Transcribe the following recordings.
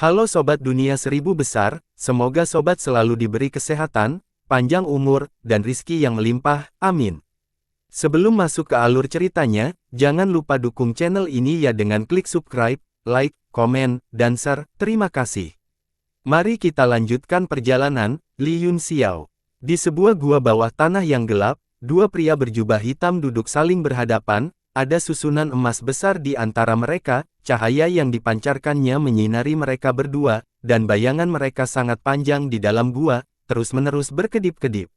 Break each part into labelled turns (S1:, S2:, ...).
S1: Halo Sobat Dunia Seribu Besar, semoga Sobat selalu diberi kesehatan, panjang umur, dan rizki yang melimpah, amin. Sebelum masuk ke alur ceritanya, jangan lupa dukung channel ini ya dengan klik subscribe, like, komen, dan share, terima kasih. Mari kita lanjutkan perjalanan, Li Yun Xiao. Di sebuah gua bawah tanah yang gelap, dua pria berjubah hitam duduk saling berhadapan, ada susunan emas besar di antara mereka, cahaya yang dipancarkannya menyinari mereka berdua, dan bayangan mereka sangat panjang di dalam gua, terus-menerus berkedip-kedip.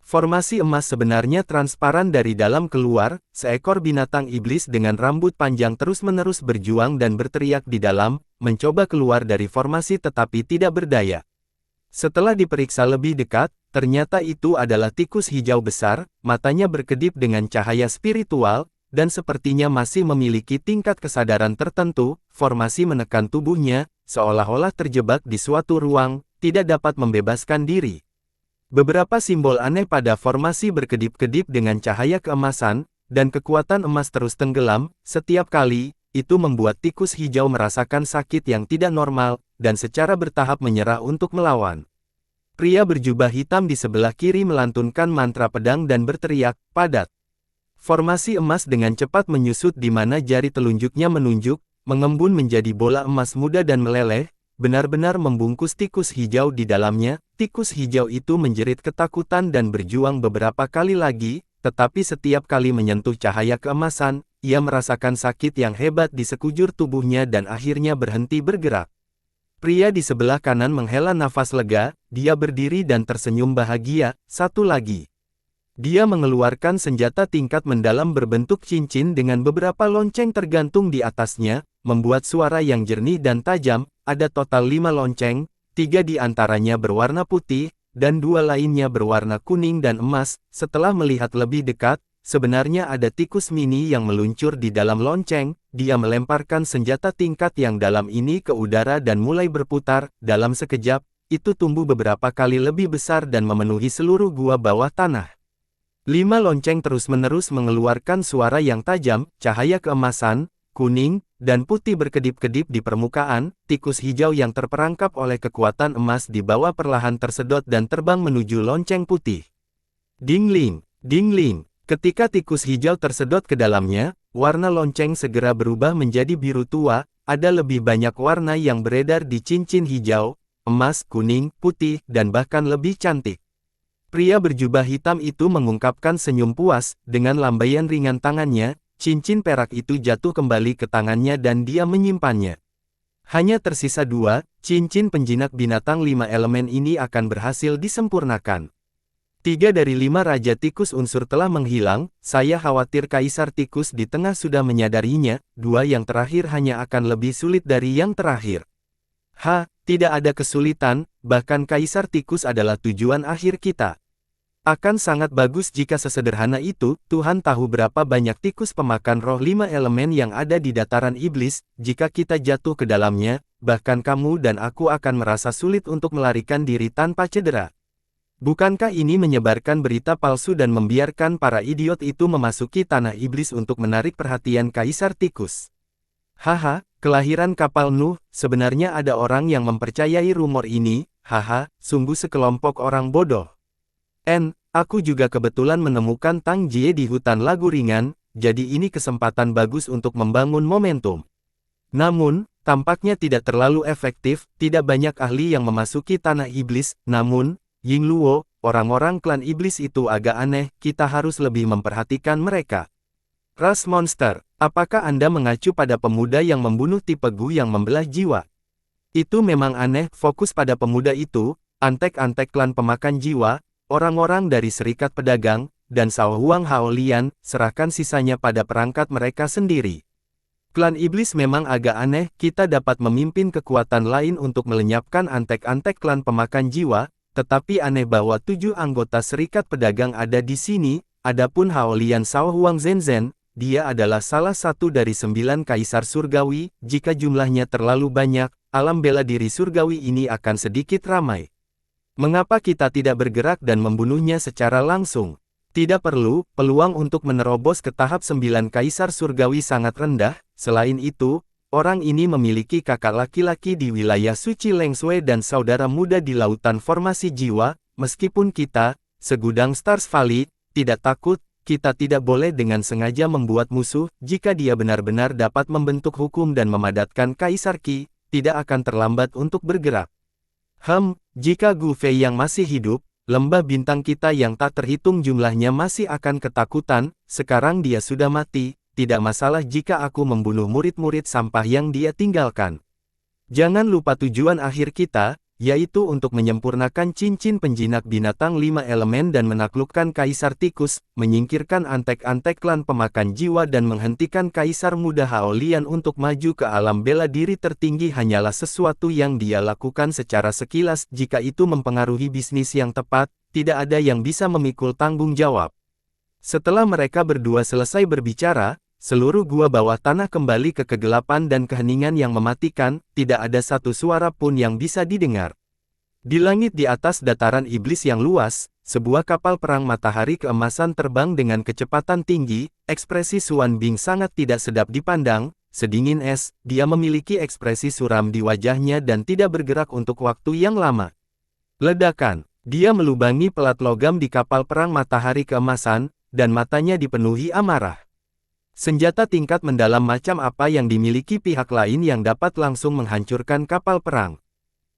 S1: Formasi emas sebenarnya transparan dari dalam keluar, seekor binatang iblis dengan rambut panjang terus-menerus berjuang dan berteriak di dalam, mencoba keluar dari formasi tetapi tidak berdaya. Setelah diperiksa lebih dekat, ternyata itu adalah tikus hijau besar, matanya berkedip dengan cahaya spiritual, dan sepertinya masih memiliki tingkat kesadaran tertentu. Formasi menekan tubuhnya, seolah-olah terjebak di suatu ruang, tidak dapat membebaskan diri. Beberapa simbol aneh pada formasi berkedip-kedip dengan cahaya keemasan, dan kekuatan emas terus tenggelam, setiap kali, itu membuat tikus hijau merasakan sakit yang tidak normal, dan secara bertahap menyerah untuk melawan. Pria berjubah hitam di sebelah kiri melantunkan mantra pedang dan berteriak, padat. Formasi emas dengan cepat menyusut di mana jari telunjuknya menunjuk, mengembun menjadi bola emas muda dan meleleh, benar-benar membungkus tikus hijau di dalamnya. Tikus hijau itu menjerit ketakutan dan berjuang beberapa kali lagi, tetapi setiap kali menyentuh cahaya keemasan, ia merasakan sakit yang hebat di sekujur tubuhnya dan akhirnya berhenti bergerak. Pria di sebelah kanan menghela nafas lega, dia berdiri dan tersenyum bahagia. Satu lagi. Dia mengeluarkan senjata tingkat mendalam berbentuk cincin dengan beberapa lonceng tergantung di atasnya, membuat suara yang jernih dan tajam. Ada total 5 lonceng, 3 di antaranya berwarna putih, dan 2 lainnya berwarna kuning dan emas. Setelah melihat lebih dekat, sebenarnya ada tikus mini yang meluncur di dalam lonceng. Dia melemparkan senjata tingkat yang dalam ini ke udara dan mulai berputar. Dalam sekejap, itu tumbuh beberapa kali lebih besar dan memenuhi seluruh gua bawah tanah. 5 lonceng terus-menerus mengeluarkan suara yang tajam, cahaya keemasan, kuning, dan putih berkedip-kedip di permukaan. Tikus hijau yang terperangkap oleh kekuatan emas di bawah perlahan tersedot dan terbang menuju lonceng putih. Dingling, dingling. Ketika tikus hijau tersedot ke dalamnya, warna lonceng segera berubah menjadi biru tua. Ada lebih banyak warna yang beredar di cincin hijau, emas, kuning, putih, dan bahkan lebih cantik. Pria berjubah hitam itu mengungkapkan senyum puas, dengan lambaian ringan tangannya, cincin perak itu jatuh kembali ke tangannya dan dia menyimpannya. Hanya tersisa 2, cincin penjinak binatang 5 elemen ini akan berhasil disempurnakan. 3 dari 5 raja tikus unsur telah menghilang, saya khawatir kaisar tikus di tengah sudah menyadarinya. 2 yang terakhir hanya akan lebih sulit dari yang terakhir. Tidak ada kesulitan, bahkan kaisar tikus adalah tujuan akhir kita. Akan sangat bagus jika sesederhana itu. Tuhan tahu berapa banyak tikus pemakan roh 5 elemen yang ada di dataran iblis. Jika kita jatuh ke dalamnya, bahkan kamu dan aku akan merasa sulit untuk melarikan diri tanpa cedera. Bukankah ini menyebarkan berita palsu dan membiarkan para idiot itu memasuki tanah iblis untuk menarik perhatian kaisar tikus? Kelahiran kapal Nuh, sebenarnya ada orang yang mempercayai rumor ini. Sungguh sekelompok orang bodoh. Aku juga kebetulan menemukan Tang Jie di hutan lagu ringan, jadi ini kesempatan bagus untuk membangun momentum. Namun, tampaknya tidak terlalu efektif, tidak banyak ahli yang memasuki tanah iblis. Namun, Ying Luo, orang-orang klan iblis itu agak aneh, kita harus lebih memperhatikan mereka. Ras monster, apakah Anda mengacu pada pemuda yang membunuh tipe Gu yang membelah jiwa? Itu memang aneh, fokus pada pemuda itu, antek-antek klan pemakan jiwa, orang-orang dari serikat pedagang, dan Sao Huang Hao Lian, serahkan sisanya pada perangkat mereka sendiri. Klan iblis memang agak aneh, kita dapat memimpin kekuatan lain untuk melenyapkan antek-antek klan pemakan jiwa, tetapi aneh bahwa 7 anggota serikat pedagang ada di sini. Adapun Hao Lian Sao Huang Zenzhen, dia adalah salah satu dari 9 kaisar surgawi. Jika jumlahnya terlalu banyak, alam bela diri surgawi ini akan sedikit ramai. Mengapa kita tidak bergerak dan membunuhnya secara langsung? Tidak perlu, peluang untuk menerobos ke tahap 9 kaisar surgawi sangat rendah. Selain itu, Orang ini memiliki kakak laki-laki di wilayah suci Lengshui dan saudara muda di lautan formasi jiwa, meskipun kita, segudang Stars Valley, tidak takut, kita tidak boleh dengan sengaja membuat musuh, jika dia benar-benar dapat membentuk hukum dan memadatkan Kaisar Qi, tidak akan terlambat untuk bergerak. Jika Gu Fei yang masih hidup, lembah bintang kita yang tak terhitung jumlahnya masih akan ketakutan, sekarang dia sudah mati, tidak masalah jika aku membunuh murid-murid sampah yang dia tinggalkan. Jangan lupa tujuan akhir kita, yaitu untuk menyempurnakan cincin penjinak binatang 5 elemen dan menaklukkan Kaisar Tikus, menyingkirkan antek-antek klan pemakan jiwa dan menghentikan Kaisar Muda Haolian untuk maju ke alam bela diri tertinggi hanyalah sesuatu yang dia lakukan secara sekilas jika itu mempengaruhi bisnis yang tepat, tidak ada yang bisa memikul tanggung jawab. Setelah mereka berdua selesai berbicara, seluruh gua bawah tanah kembali ke kegelapan dan keheningan yang mematikan, tidak ada satu suara pun yang bisa didengar. Di langit di atas dataran iblis yang luas, sebuah kapal perang matahari keemasan terbang dengan kecepatan tinggi, ekspresi Xuan Bing sangat tidak sedap dipandang, sedingin es, dia memiliki ekspresi suram di wajahnya dan tidak bergerak untuk waktu yang lama. Ledakan, dia melubangi pelat logam di kapal perang matahari keemasan, dan matanya dipenuhi amarah. Senjata tingkat mendalam macam apa yang dimiliki pihak lain yang dapat langsung menghancurkan kapal perang.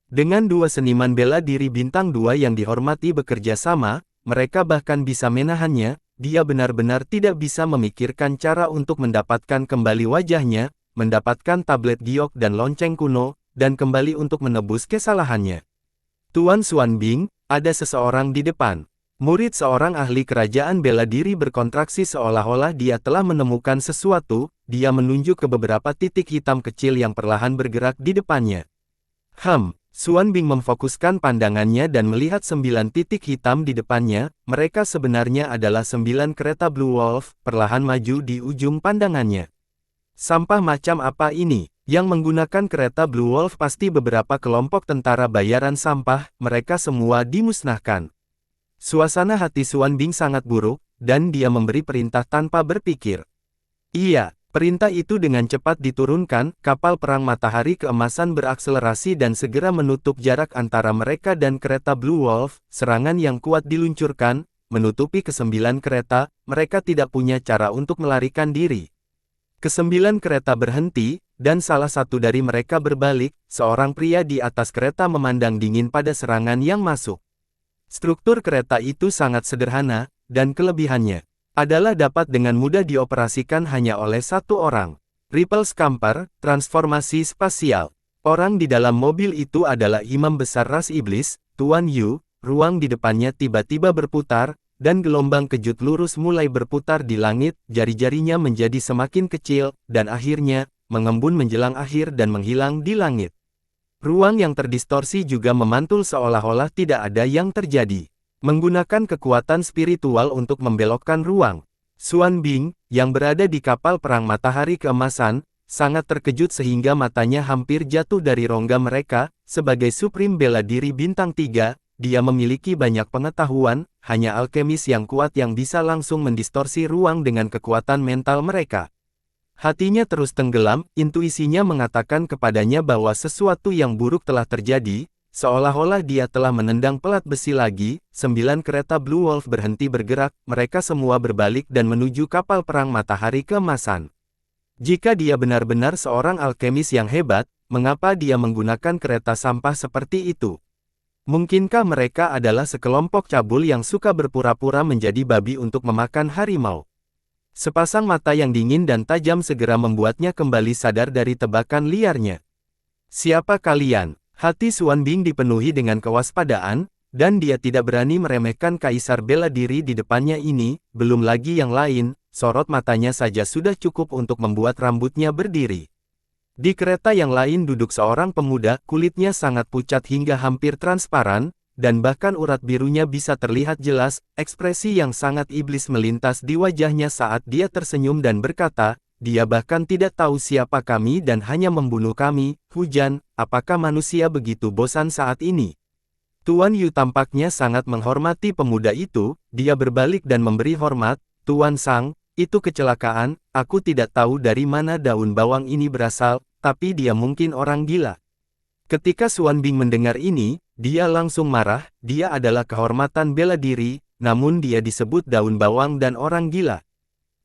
S1: Dengan dua seniman bela diri bintang 2 yang dihormati bekerja sama, mereka bahkan bisa menahannya, dia benar-benar tidak bisa memikirkan cara untuk mendapatkan kembali wajahnya, mendapatkan tablet giok dan lonceng kuno, dan kembali untuk menebus kesalahannya. Tuan Xuan Bing, ada seseorang di depan. Murid seorang ahli kerajaan bela diri berkontraksi seolah-olah dia telah menemukan sesuatu, dia menunjuk ke beberapa titik hitam kecil yang perlahan bergerak di depannya. Xuan Bing memfokuskan pandangannya dan melihat 9 titik hitam di depannya, mereka sebenarnya adalah 9 kereta Blue Wolf, perlahan maju di ujung pandangannya. Sampah macam apa ini? Yang menggunakan kereta Blue Wolf pasti beberapa kelompok tentara bayaran sampah, mereka semua dimusnahkan. Suasana hati Xuan Bing sangat buruk, dan dia memberi perintah tanpa berpikir. Iya, perintah itu dengan cepat diturunkan, kapal perang matahari keemasan berakselerasi dan segera menutup jarak antara mereka dan kereta Blue Wolf, serangan yang kuat diluncurkan, menutupi ke-9 kereta, mereka tidak punya cara untuk melarikan diri. Ke-9 kereta berhenti, dan salah satu dari mereka berbalik, seorang pria di atas kereta memandang dingin pada serangan yang masuk. Struktur kereta itu sangat sederhana, dan kelebihannya adalah dapat dengan mudah dioperasikan hanya oleh satu orang. Ripple Scamper, transformasi spasial. Orang di dalam mobil itu adalah imam besar ras iblis, Tuan Yu, ruang di depannya tiba-tiba berputar, dan gelombang kejut lurus mulai berputar di langit, jari-jarinya menjadi semakin kecil, dan akhirnya, mengembun menjelang akhir dan menghilang di langit. Ruang yang terdistorsi juga memantul seolah-olah tidak ada yang terjadi. Menggunakan kekuatan spiritual untuk membelokkan ruang. Xuan Bing, yang berada di kapal perang matahari keemasan, sangat terkejut sehingga matanya hampir jatuh dari rongga mereka. Sebagai Supreme Bela Diri Bintang 3, dia memiliki banyak pengetahuan, hanya alkemis yang kuat yang bisa langsung mendistorsi ruang dengan kekuatan mental mereka. Hatinya terus tenggelam, intuisinya mengatakan kepadanya bahwa sesuatu yang buruk telah terjadi, seolah-olah dia telah menendang pelat besi lagi. 9 kereta Blue Wolf berhenti bergerak, mereka semua berbalik dan menuju kapal perang matahari keemasan. Jika dia benar-benar seorang alkemis yang hebat, mengapa dia menggunakan kereta sampah seperti itu? Mungkinkah mereka adalah sekelompok cabul yang suka berpura-pura menjadi babi untuk memakan harimau? Sepasang mata yang dingin dan tajam segera membuatnya kembali sadar dari tebakan liarnya. Siapa kalian? Hati Xuan Bing dipenuhi dengan kewaspadaan, dan dia tidak berani meremehkan kaisar bela diri di depannya ini, belum lagi yang lain, sorot matanya saja sudah cukup untuk membuat rambutnya berdiri. Di kereta yang lain duduk seorang pemuda, kulitnya sangat pucat hingga hampir transparan, dan bahkan urat birunya bisa terlihat jelas. Ekspresi yang sangat iblis melintas di wajahnya saat dia tersenyum dan berkata, dia bahkan tidak tahu siapa kami dan hanya membunuh kami. Hujan, apakah manusia begitu bosan saat ini? Tuan Yu tampaknya sangat menghormati pemuda itu, dia berbalik dan memberi hormat. Tuan Sang, itu kecelakaan, aku tidak tahu dari mana daun bawang ini berasal, tapi dia mungkin orang gila. Ketika Xuan Bing mendengar ini, dia langsung marah. Dia adalah kehormatan bela diri, namun dia disebut daun bawang dan orang gila.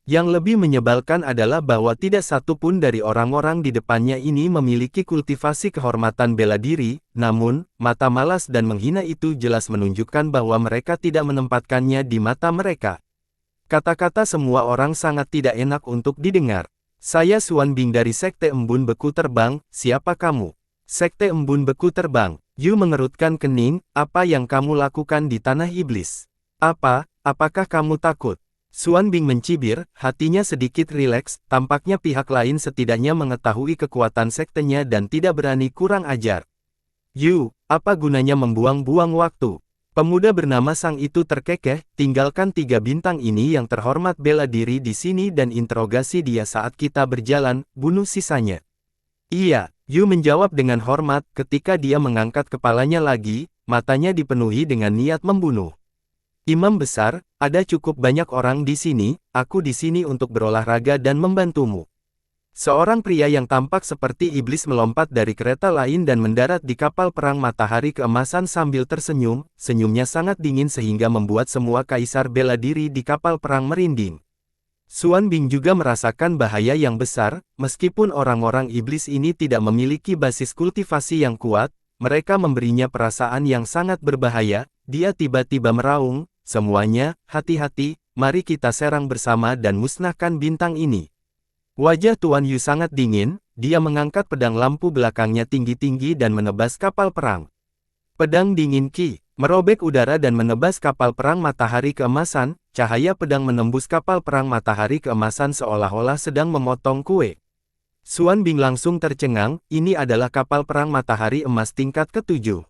S1: Yang lebih menyebalkan adalah bahwa tidak satu pun dari orang-orang di depannya ini memiliki kultivasi kehormatan bela diri, namun, mata malas dan menghina itu jelas menunjukkan bahwa mereka tidak menempatkannya di mata mereka. Kata-kata semua orang sangat tidak enak untuk didengar. Saya Xuan Bing dari Sekte Embun Beku Terbang, siapa kamu? Sekte Embun Beku Terbang. Yu mengerutkan kening, apa yang kamu lakukan di tanah iblis? Apakah kamu takut? Xuan Bing mencibir, hatinya sedikit rileks, tampaknya pihak lain setidaknya mengetahui kekuatan sektenya dan tidak berani kurang ajar. Yu, apa gunanya membuang-buang waktu? Pemuda bernama Sang itu terkekeh, tinggalkan 3 bintang ini yang terhormat bela diri di sini dan interogasi dia saat kita berjalan, bunuh sisanya. Iya, Yu menjawab dengan hormat ketika dia mengangkat kepalanya lagi, matanya dipenuhi dengan niat membunuh. Imam besar, ada cukup banyak orang di sini, aku di sini untuk berolahraga dan membantumu. Seorang pria yang tampak seperti iblis melompat dari kereta lain dan mendarat di kapal perang matahari keemasan sambil tersenyum, senyumnya sangat dingin sehingga membuat semua kaisar bela diri di kapal perang merinding. Xuan Bing juga merasakan bahaya yang besar, meskipun orang-orang iblis ini tidak memiliki basis kultivasi yang kuat, mereka memberinya perasaan yang sangat berbahaya, dia tiba-tiba meraung, semuanya, hati-hati, mari kita serang bersama dan musnahkan bintang ini. Wajah Tuan Yu sangat dingin, dia mengangkat pedang lampu belakangnya tinggi-tinggi dan menebas kapal perang. Pedang dingin Qi, merobek udara dan menebas kapal perang matahari keemasan, cahaya pedang menembus kapal perang matahari keemasan seolah-olah sedang memotong kue. Xuan Bing langsung tercengang, ini adalah kapal perang matahari emas tingkat ke-7.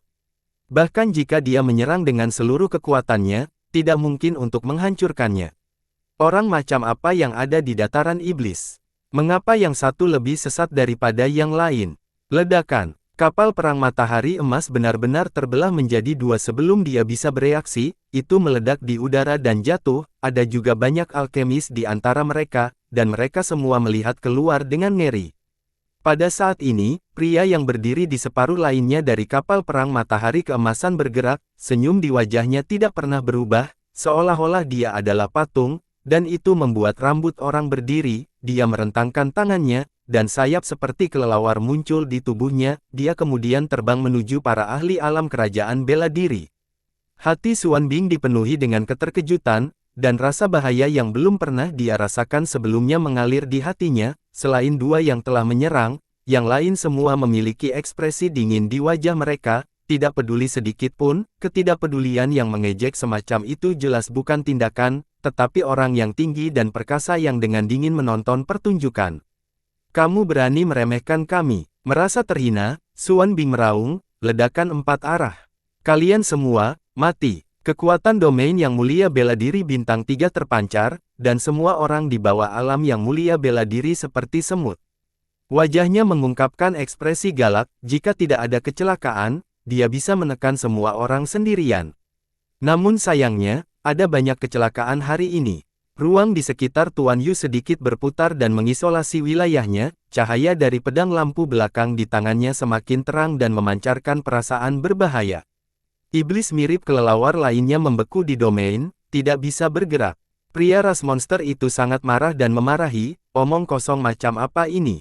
S1: Bahkan jika dia menyerang dengan seluruh kekuatannya, tidak mungkin untuk menghancurkannya. Orang macam apa yang ada di dataran iblis? Mengapa yang satu lebih sesat daripada yang lain? Ledakan. Kapal perang matahari emas benar-benar terbelah menjadi 2 sebelum dia bisa bereaksi, itu meledak di udara dan jatuh, ada juga banyak alkemis di antara mereka, dan mereka semua melihat keluar dengan ngeri. Pada saat ini, pria yang berdiri di separuh lainnya dari kapal perang matahari keemasan bergerak, senyum di wajahnya tidak pernah berubah, seolah-olah dia adalah patung, dan itu membuat rambut orang berdiri, dia merentangkan tangannya, dan sayap seperti kelelawar muncul di tubuhnya, dia kemudian terbang menuju para ahli alam kerajaan bela diri. Hati Xuan Bing dipenuhi dengan keterkejutan, dan rasa bahaya yang belum pernah dia rasakan sebelumnya mengalir di hatinya, selain 2 yang telah menyerang, yang lain semua memiliki ekspresi dingin di wajah mereka, tidak peduli sedikit pun, ketidakpedulian yang mengejek semacam itu jelas bukan tindakan, tetapi orang yang tinggi dan perkasa yang dengan dingin menonton pertunjukan. Kamu berani meremehkan kami, merasa terhina, Xuan Bing meraung, ledakan 4 arah. Kalian semua, mati. Kekuatan domain yang mulia bela diri bintang 3 terpancar, dan semua orang di bawah alam yang mulia bela diri seperti semut. Wajahnya mengungkapkan ekspresi galak, jika tidak ada kecelakaan, dia bisa menekan semua orang sendirian. Namun sayangnya, ada banyak kecelakaan hari ini. Ruang di sekitar Tuan Yu sedikit berputar dan mengisolasi wilayahnya, cahaya dari pedang lampu belakang di tangannya semakin terang dan memancarkan perasaan berbahaya. Iblis mirip kelelawar lainnya membeku di domain, tidak bisa bergerak. Pria ras monster itu sangat marah dan memarahi, omong kosong macam apa ini?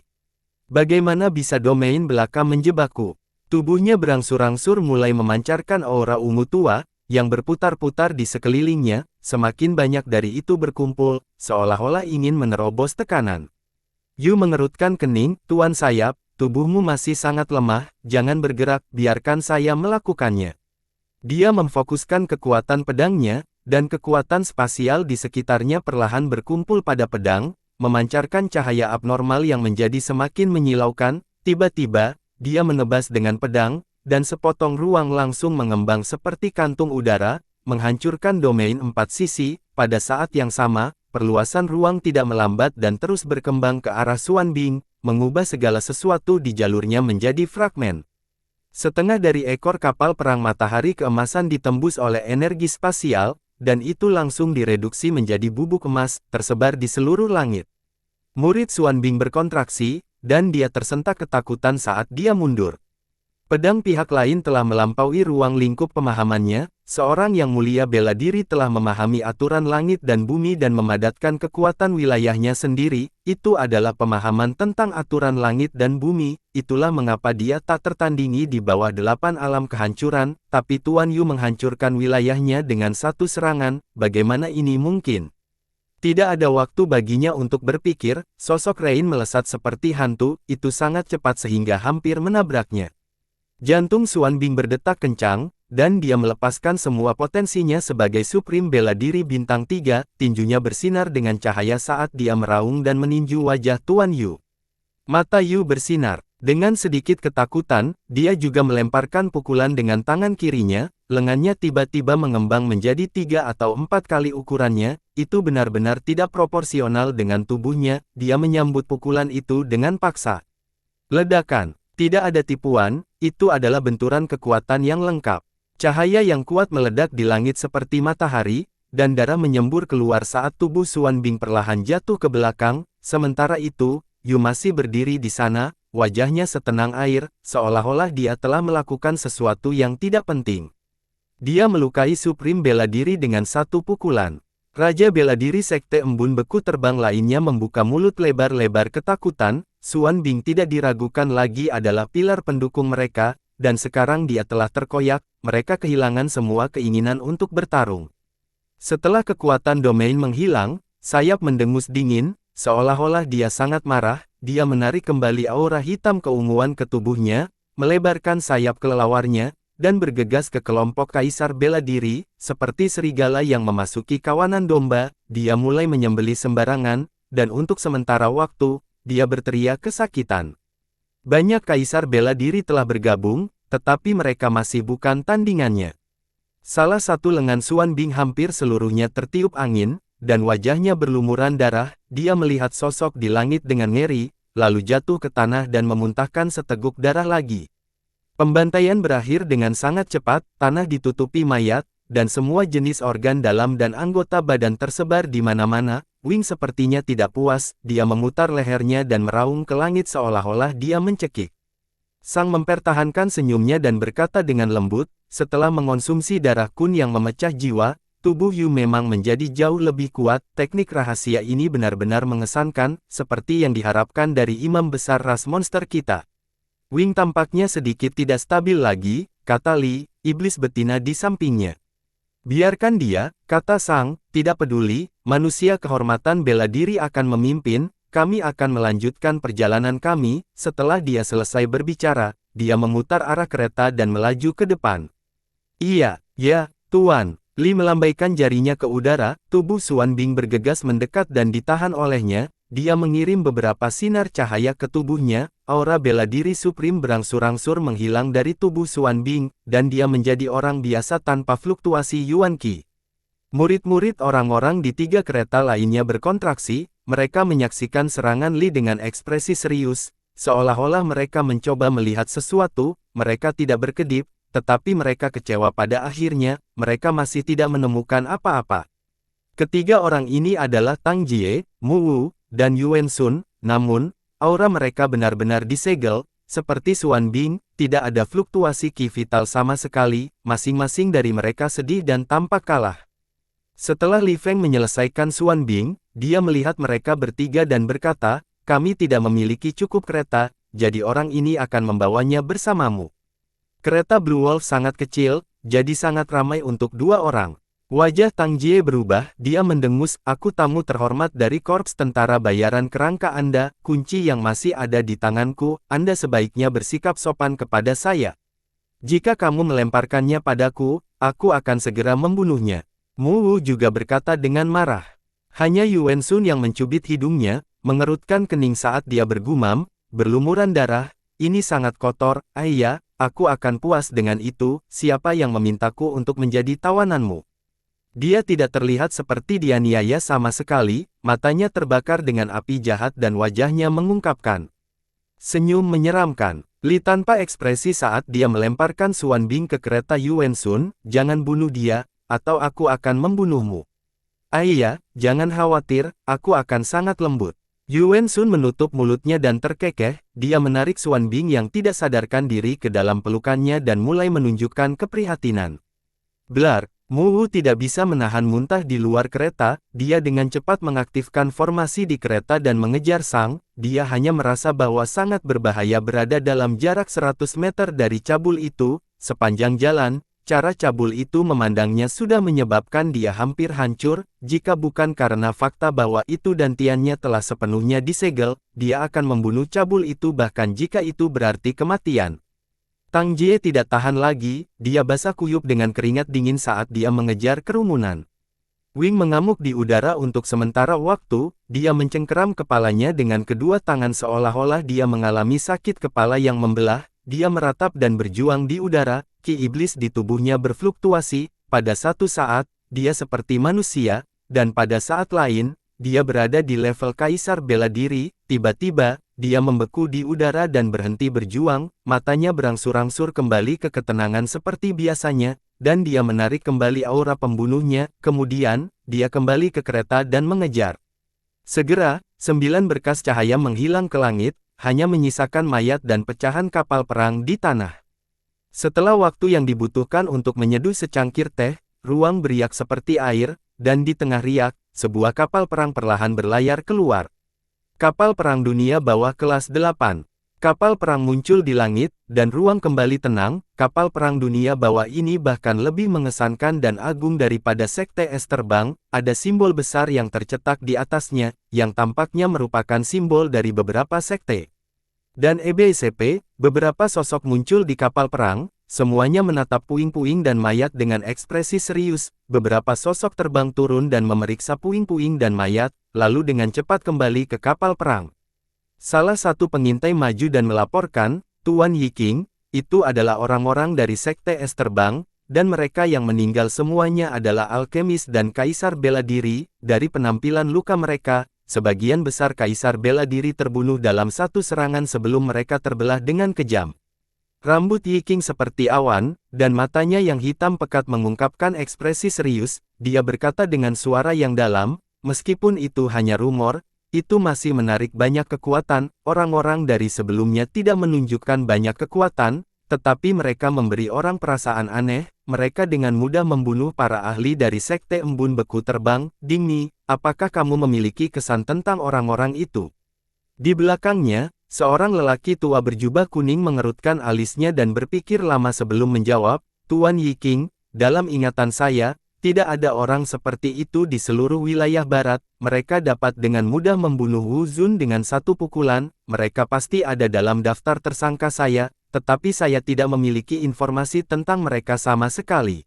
S1: Bagaimana bisa domain belaka menjebakku? Tubuhnya berangsur-angsur mulai memancarkan aura ungu tua, yang berputar-putar di sekelilingnya, semakin banyak dari itu berkumpul, seolah-olah ingin menerobos tekanan. Yu mengerutkan kening, Tuan Sayap, tubuhmu masih sangat lemah, jangan bergerak, biarkan saya melakukannya. Dia memfokuskan kekuatan pedangnya, dan kekuatan spasial di sekitarnya perlahan berkumpul pada pedang, memancarkan cahaya abnormal yang menjadi semakin menyilaukan, tiba-tiba, dia menebas dengan pedang, dan sepotong ruang langsung mengembang seperti kantung udara, menghancurkan domain 4 sisi, pada saat yang sama, perluasan ruang tidak melambat dan terus berkembang ke arah Xuan Bing, mengubah segala sesuatu di jalurnya menjadi fragmen. Setengah dari ekor kapal perang matahari keemasan ditembus oleh energi spasial, dan itu langsung direduksi menjadi bubuk emas, tersebar di seluruh langit. Murid Xuan Bing berkontraksi, dan dia tersentak ketakutan saat dia mundur. Pedang pihak lain telah melampaui ruang lingkup pemahamannya, seorang yang mulia bela diri telah memahami aturan langit dan bumi dan memadatkan kekuatan wilayahnya sendiri, itu adalah pemahaman tentang aturan langit dan bumi, itulah mengapa dia tak tertandingi di bawah 8 alam kehancuran, tapi Tuan Yu menghancurkan wilayahnya dengan satu serangan, bagaimana ini mungkin? Tidak ada waktu baginya untuk berpikir, sosok Rain melesat seperti hantu, itu sangat cepat sehingga hampir menabraknya. Jantung Xuan Bing berdetak kencang, dan dia melepaskan semua potensinya sebagai Supreme Bela Diri Bintang 3, tinjunya bersinar dengan cahaya saat dia meraung dan meninju wajah Tuan Yu. Mata Yu bersinar. Dengan sedikit ketakutan, dia juga melemparkan pukulan dengan tangan kirinya, lengannya tiba-tiba mengembang menjadi 3 atau 4 kali ukurannya, itu benar-benar tidak proporsional dengan tubuhnya, dia menyambut pukulan itu dengan paksa. Ledakan. Tidak ada tipuan, itu adalah benturan kekuatan yang lengkap. Cahaya yang kuat meledak di langit seperti matahari, dan darah menyembur keluar saat tubuh Xuan Bing perlahan jatuh ke belakang, sementara itu, Yu masih berdiri di sana, wajahnya setenang air, seolah-olah dia telah melakukan sesuatu yang tidak penting. Dia melukai Supreme Bela Diri dengan satu pukulan. Raja Bela Diri Sekte Embun Beku Terbang lainnya membuka mulut lebar-lebar ketakutan, Xuan Bing tidak diragukan lagi adalah pilar pendukung mereka, dan sekarang dia telah terkoyak, mereka kehilangan semua keinginan untuk bertarung. Setelah kekuatan domain menghilang, sayap mendengus dingin, seolah-olah dia sangat marah, dia menarik kembali aura hitam keunguan ke tubuhnya, melebarkan sayap kelelawarnya, dan bergegas ke kelompok Kaisar Bela Diri, seperti serigala yang memasuki kawanan domba, dia mulai menyembelih sembarangan, dan untuk sementara waktu, dia berteriak kesakitan. Banyak Kaisar Bela Diri telah bergabung, tetapi mereka masih bukan tandingannya. Salah satu lengan Xuan Bing hampir seluruhnya tertiup angin, dan wajahnya berlumuran darah, dia melihat sosok di langit dengan ngeri, lalu jatuh ke tanah dan memuntahkan seteguk darah lagi. Pembantaian berakhir dengan sangat cepat, tanah ditutupi mayat, dan semua jenis organ dalam dan anggota badan tersebar di mana-mana. Wing sepertinya tidak puas, dia memutar lehernya dan meraung ke langit seolah-olah dia mencekik. Sang mempertahankan senyumnya dan berkata dengan lembut, setelah mengonsumsi darah Kun yang memecah jiwa, tubuh Yu memang menjadi jauh lebih kuat, teknik rahasia ini benar-benar mengesankan, seperti yang diharapkan dari imam besar ras monster kita. Wing tampaknya sedikit tidak stabil lagi, kata Li, iblis betina di sampingnya. Biarkan dia, kata Sang, tidak peduli, manusia kehormatan bela diri akan memimpin, kami akan melanjutkan perjalanan kami. Setelah dia selesai berbicara, dia memutar arah kereta dan melaju ke depan. Iya, ya, Tuan. Li melambaikan jarinya ke udara, tubuh Xuan Bing bergegas mendekat dan ditahan olehnya, dia mengirim beberapa sinar cahaya ke tubuhnya, aura bela diri Supreme berangsur-angsur menghilang dari tubuh Xuan Bing, dan dia menjadi orang biasa tanpa fluktuasi Yuan Qi. Murid-murid orang-orang di 3 kereta lainnya berkontraksi, mereka menyaksikan serangan Li dengan ekspresi serius, seolah-olah mereka mencoba melihat sesuatu, mereka tidak berkedip, tetapi mereka kecewa pada akhirnya, mereka masih tidak menemukan apa-apa. Ketiga orang ini adalah Tang Jie, Mu Wu, dan Yuan Sun, namun, aura mereka benar-benar disegel, seperti Xuan Bing, tidak ada fluktuasi ki vital sama sekali, masing-masing dari mereka sedih dan tampak kalah. Setelah Li Feng menyelesaikan Xuan Bing, dia melihat mereka bertiga dan berkata, kami tidak memiliki cukup kereta, jadi orang ini akan membawanya bersamamu. Kereta Blue Wolf sangat kecil, jadi sangat ramai untuk 2 orang. Wajah Tang Jie berubah, dia mendengus, aku tamu terhormat dari Korps Tentara Bayaran Kerangka Anda, kunci yang masih ada di tanganku, Anda sebaiknya bersikap sopan kepada saya. Jika kamu melemparkannya padaku, aku akan segera membunuhnya. Mu Wu juga berkata dengan marah. Hanya Yuan Sun yang mencubit hidungnya, mengerutkan kening saat dia bergumam, berlumuran darah, ini sangat kotor, ayah. Aku akan puas dengan itu, siapa yang memintaku untuk menjadi tawananmu? Dia tidak terlihat seperti dianiaya sama sekali, matanya terbakar dengan api jahat dan wajahnya mengungkapkan senyum menyeramkan. Li tanpa ekspresi saat dia melemparkan Xuan Bing ke kereta Yuan Sun, jangan bunuh dia, atau aku akan membunuhmu. Ayah, jangan khawatir, aku akan sangat lembut. Yuan Sun menutup mulutnya dan terkekeh, dia menarik Xuan Bing yang tidak sadarkan diri ke dalam pelukannya dan mulai menunjukkan keprihatinan. Blar, Mu Wu tidak bisa menahan muntah di luar kereta, dia dengan cepat mengaktifkan formasi di kereta dan mengejar Sang, dia hanya merasa bahwa sangat berbahaya berada dalam jarak 100 meter dari cabul itu, sepanjang jalan. Cara cabul itu memandangnya sudah menyebabkan dia hampir hancur, jika bukan karena fakta bahwa itu dantiannya telah sepenuhnya disegel, dia akan membunuh cabul itu bahkan jika itu berarti kematian. Tang Jie tidak tahan lagi, dia basah kuyup dengan keringat dingin saat dia mengejar kerumunan. Wing mengamuk di udara untuk sementara waktu, dia mencengkeram kepalanya dengan kedua tangan seolah-olah dia mengalami sakit kepala yang membelah, dia meratap dan berjuang di udara, ki iblis di tubuhnya berfluktuasi, pada satu saat, dia seperti manusia, dan pada saat lain, dia berada di level kaisar bela diri, tiba-tiba, dia membeku di udara dan berhenti berjuang, matanya berangsur-angsur kembali ke ketenangan seperti biasanya, dan dia menarik kembali aura pembunuhnya, kemudian, dia kembali ke kereta dan mengejar. Segera, 9 berkas cahaya menghilang ke langit, hanya menyisakan mayat dan pecahan kapal perang di tanah. Setelah waktu yang dibutuhkan untuk menyeduh secangkir teh, ruang beriak seperti air, dan di tengah riak, sebuah kapal perang perlahan berlayar keluar. Kapal perang dunia bawah kelas 8. Kapal perang muncul di langit, dan ruang kembali tenang. Kapal perang dunia bawah ini bahkan lebih mengesankan dan agung daripada sekte es terbang, ada simbol besar yang tercetak di atasnya, yang tampaknya merupakan simbol dari beberapa sekte. Dan EBCP, beberapa sosok muncul di kapal perang, semuanya menatap puing-puing dan mayat dengan ekspresi serius, beberapa sosok terbang turun dan memeriksa puing-puing dan mayat, lalu dengan cepat kembali ke kapal perang. Salah satu pengintai maju dan melaporkan, Tuan Yiking, itu adalah orang-orang dari sekte es terbang, dan mereka yang meninggal semuanya adalah alkemis dan kaisar bela diri. Dari penampilan luka mereka, sebagian besar kaisar bela diri terbunuh dalam satu serangan sebelum mereka terbelah dengan kejam. Rambut Yiking seperti awan, dan matanya yang hitam pekat mengungkapkan ekspresi serius, dia berkata dengan suara yang dalam, meskipun itu hanya rumor, itu masih menarik banyak kekuatan, orang-orang dari sebelumnya tidak menunjukkan banyak kekuatan, tetapi mereka memberi orang perasaan aneh, mereka dengan mudah membunuh para ahli dari sekte embun beku terbang. Dingni, apakah kamu memiliki kesan tentang orang-orang itu? Di belakangnya, seorang lelaki tua berjubah kuning mengerutkan alisnya dan berpikir lama sebelum menjawab, Tuan Yiking, dalam ingatan saya, tidak ada orang seperti itu di seluruh wilayah barat, mereka dapat dengan mudah membunuh Wu Zun dengan satu pukulan, mereka pasti ada dalam daftar tersangka saya, tetapi saya tidak memiliki informasi tentang mereka sama sekali.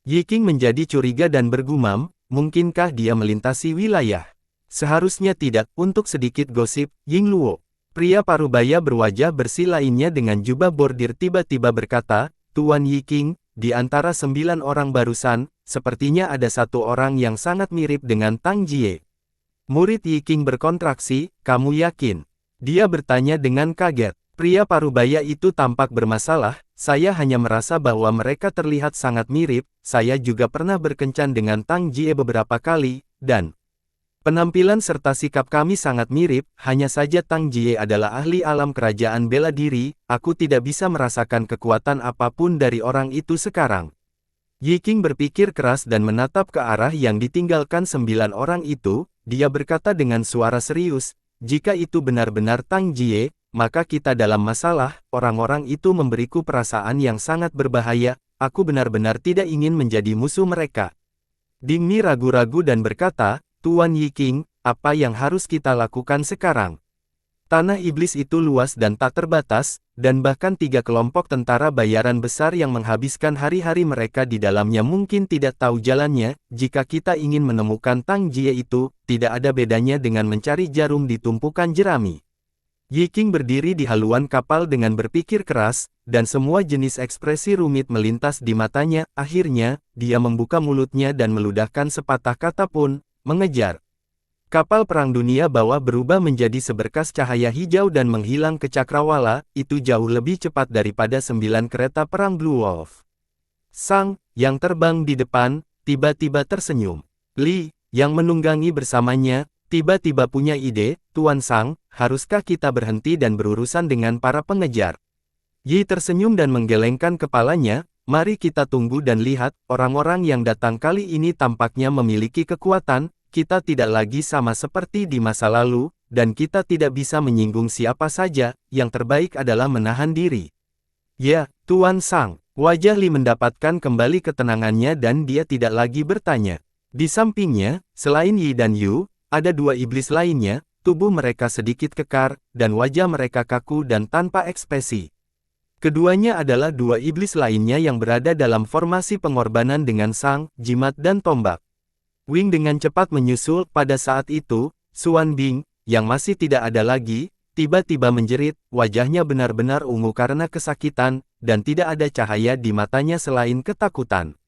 S1: Yiking menjadi curiga dan bergumam, mungkinkah dia melintasi wilayah? Seharusnya tidak. Untuk sedikit gosip, Ying Luo, pria parubaya berwajah bersih lainnya dengan jubah bordir tiba-tiba berkata, Tuan Yiking, di antara 9 orang barusan, sepertinya ada satu orang yang sangat mirip dengan Tang Jie. Murid Yiking berkontraksi, kamu yakin? Dia bertanya dengan kaget. Pria parubaya itu tampak bermasalah, saya hanya merasa bahwa mereka terlihat sangat mirip, saya juga pernah berkencan dengan Tang Jie beberapa kali, dan penampilan serta sikap kami sangat mirip, hanya saja Tang Jie adalah ahli alam kerajaan bela diri, aku tidak bisa merasakan kekuatan apapun dari orang itu sekarang. Yiking berpikir keras dan menatap ke arah yang ditinggalkan 9 orang itu, dia berkata dengan suara serius, jika itu benar-benar Tang Jie, maka kita dalam masalah, orang-orang itu memberiku perasaan yang sangat berbahaya, aku benar-benar tidak ingin menjadi musuh mereka. Dingni ragu-ragu dan berkata, Tuan Yiking, apa yang harus kita lakukan sekarang? Tanah iblis itu luas dan tak terbatas, dan bahkan 3 kelompok tentara bayaran besar yang menghabiskan hari-hari mereka di dalamnya mungkin tidak tahu jalannya, jika kita ingin menemukan Tang Jie itu, tidak ada bedanya dengan mencari jarum di tumpukan jerami. Yiking berdiri di haluan kapal dengan berpikir keras, dan semua jenis ekspresi rumit melintas di matanya, akhirnya, dia membuka mulutnya dan meludahkan sepatah kata pun, mengejar. Kapal perang dunia bawah berubah menjadi seberkas cahaya hijau dan menghilang ke cakrawala, itu jauh lebih cepat daripada 9 kereta perang Blue Wolf. Sang, yang terbang di depan, tiba-tiba tersenyum. Li, yang menunggangi bersamanya, tiba-tiba punya ide, Tuan Sang, haruskah kita berhenti dan berurusan dengan para pengejar? Yi tersenyum dan menggelengkan kepalanya, mari kita tunggu dan lihat, orang-orang yang datang kali ini tampaknya memiliki kekuatan, kita tidak lagi sama seperti di masa lalu, dan kita tidak bisa menyinggung siapa saja, yang terbaik adalah menahan diri. Ya, Tuan Sang. Wajah Li mendapatkan kembali ketenangannya dan dia tidak lagi bertanya. Di sampingnya, selain Yi dan Yu, ada dua iblis lainnya, tubuh mereka sedikit kekar, dan wajah mereka kaku dan tanpa ekspresi. Keduanya adalah dua iblis lainnya yang berada dalam formasi pengorbanan dengan sang, jimat dan tombak. Wing dengan cepat menyusul. Pada saat itu, Xuan Bing, yang masih tidak ada lagi, tiba-tiba menjerit, wajahnya benar-benar ungu karena kesakitan, dan tidak ada cahaya di matanya selain ketakutan.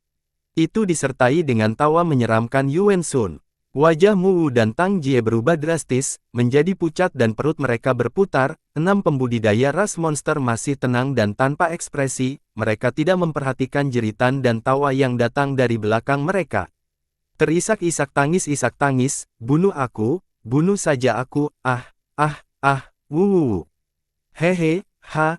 S1: Itu disertai dengan tawa menyeramkan Yuan Sun. Wajah Mu Wu dan Tang Jie berubah drastis, menjadi pucat dan perut mereka berputar. 6 pembudidaya ras monster masih tenang dan tanpa ekspresi, mereka tidak memperhatikan jeritan dan tawa yang datang dari belakang mereka. Terisak-isak tangis, bunuh aku, bunuh saja aku, wuh. Hehe, ha.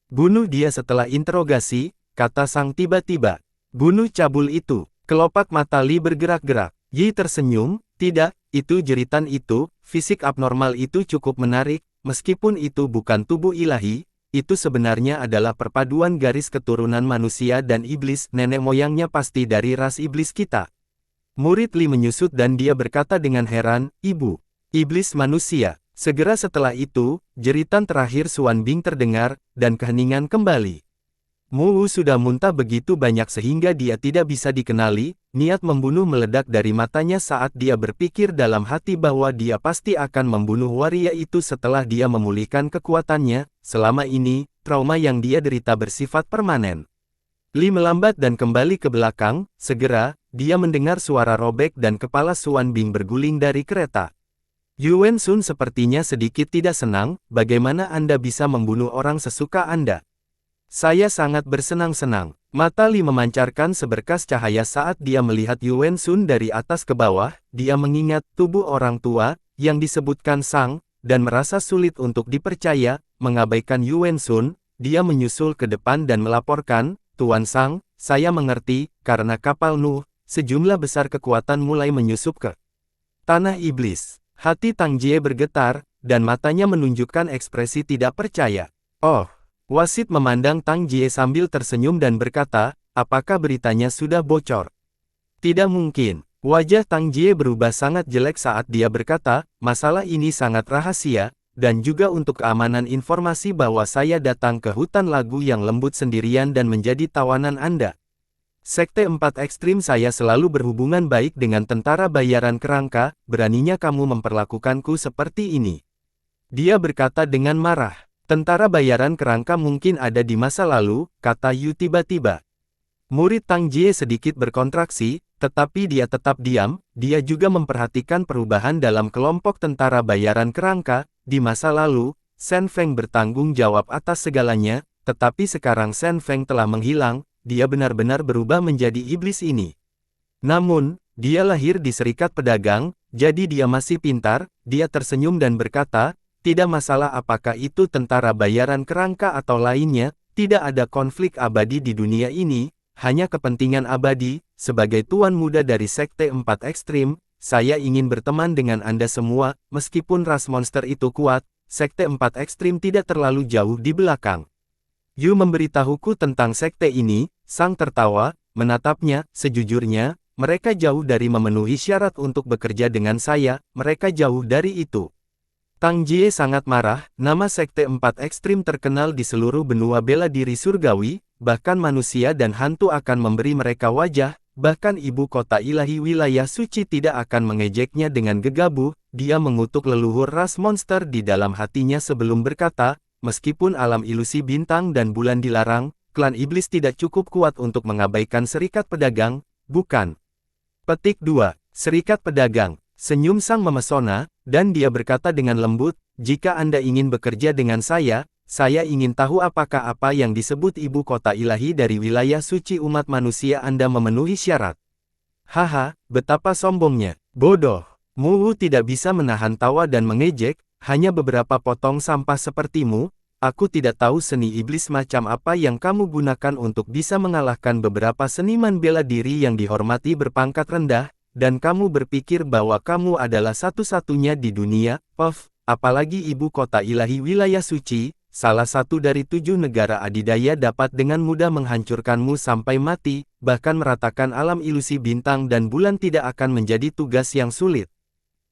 S1: Bunuh dia setelah interogasi, kata Sang tiba-tiba. Bunuh cabul itu. Kelopak mata Li bergerak-gerak. Yi tersenyum, tidak, itu jeritan itu, fisik abnormal itu cukup menarik, meskipun itu bukan tubuh ilahi, itu sebenarnya adalah perpaduan garis keturunan manusia dan iblis, nenek moyangnya pasti dari ras iblis kita. Murid Li menyusut dan dia berkata dengan heran, Ibu, iblis manusia. Segera setelah itu, jeritan terakhir Xuan Bing terdengar, dan keheningan kembali. Mu Wu sudah muntah begitu banyak sehingga dia tidak bisa dikenali, niat membunuh meledak dari matanya saat dia berpikir dalam hati bahwa dia pasti akan membunuh waria itu setelah dia memulihkan kekuatannya, selama ini, trauma yang dia derita bersifat permanen. Li melambat dan kembali ke belakang, segera, dia mendengar suara robek dan kepala Xuan Bing berguling dari kereta. Yuan Sun sepertinya sedikit tidak senang, bagaimana Anda bisa membunuh orang sesuka Anda? Saya sangat bersenang-senang. Mata Li memancarkan seberkas cahaya saat dia melihat Yuan Sun dari atas ke bawah, dia mengingat tubuh orang tua, yang disebutkan Sang, dan merasa sulit untuk dipercaya, mengabaikan Yuan Sun, dia menyusul ke depan dan melaporkan, Tuan Sang, saya mengerti, karena kapal Nuh, sejumlah besar kekuatan mulai menyusup ke tanah iblis. Hati Tang Jie bergetar, dan matanya menunjukkan ekspresi tidak percaya. Oh. Wasit memandang Tang Jie sambil tersenyum dan berkata, apakah beritanya sudah bocor? Tidak mungkin. Wajah Tang Jie berubah sangat jelek saat dia berkata, masalah ini sangat rahasia, dan juga untuk keamanan informasi bahwa saya datang ke hutan lagu yang lembut sendirian dan menjadi tawanan Anda. Sekte 4 ekstrim saya selalu berhubungan baik dengan tentara bayaran kerangka, beraninya kamu memperlakukanku seperti ini. Dia berkata dengan marah. Tentara bayaran kerangka mungkin ada di masa lalu, kata Yu tiba-tiba. Murid Tang Jie sedikit berkontraksi, tetapi dia tetap diam, dia juga memperhatikan perubahan dalam kelompok tentara bayaran kerangka, di masa lalu, Shen Feng bertanggung jawab atas segalanya, tetapi sekarang Shen Feng telah menghilang, dia benar-benar berubah menjadi iblis ini. Namun, dia lahir di serikat pedagang, jadi dia masih pintar, dia tersenyum dan berkata, tidak masalah apakah itu tentara bayaran kerangka atau lainnya, tidak ada konflik abadi di dunia ini, hanya kepentingan abadi. Sebagai tuan muda dari Sekte 4 Ekstrim, saya ingin berteman dengan Anda semua, meskipun ras monster itu kuat, Sekte 4 Ekstrim tidak terlalu jauh di belakang. Yu memberitahuku tentang sekte ini, Sang tertawa, menatapnya, sejujurnya, mereka jauh dari memenuhi syarat untuk bekerja dengan saya, mereka jauh dari itu. Tang Jie sangat marah, nama Sekte 4 Ekstrim terkenal di seluruh benua bela diri surgawi, bahkan manusia dan hantu akan memberi mereka wajah, bahkan ibu kota ilahi wilayah suci tidak akan mengejeknya dengan gegabah. Dia mengutuk leluhur ras monster di dalam hatinya sebelum berkata, meskipun alam ilusi bintang dan bulan dilarang, klan iblis tidak cukup kuat untuk mengabaikan serikat pedagang, bukan? Petik 2. Serikat pedagang. Senyum Sang memesona, dan dia berkata dengan lembut, jika Anda ingin bekerja dengan saya ingin tahu apakah apa yang disebut ibu kota ilahi dari wilayah suci umat manusia Anda memenuhi syarat. Haha, betapa sombongnya. Bodoh. Mu Wu tidak bisa menahan tawa dan mengejek, hanya beberapa potong sampah sepertimu. Aku tidak tahu seni iblis macam apa yang kamu gunakan untuk bisa mengalahkan beberapa seniman bela diri yang dihormati berpangkat rendah, dan kamu berpikir bahwa kamu adalah satu-satunya di dunia, apalagi ibu kota ilahi wilayah suci, salah satu dari 7 negara adidaya dapat dengan mudah menghancurkanmu sampai mati, bahkan meratakan alam ilusi bintang dan bulan tidak akan menjadi tugas yang sulit.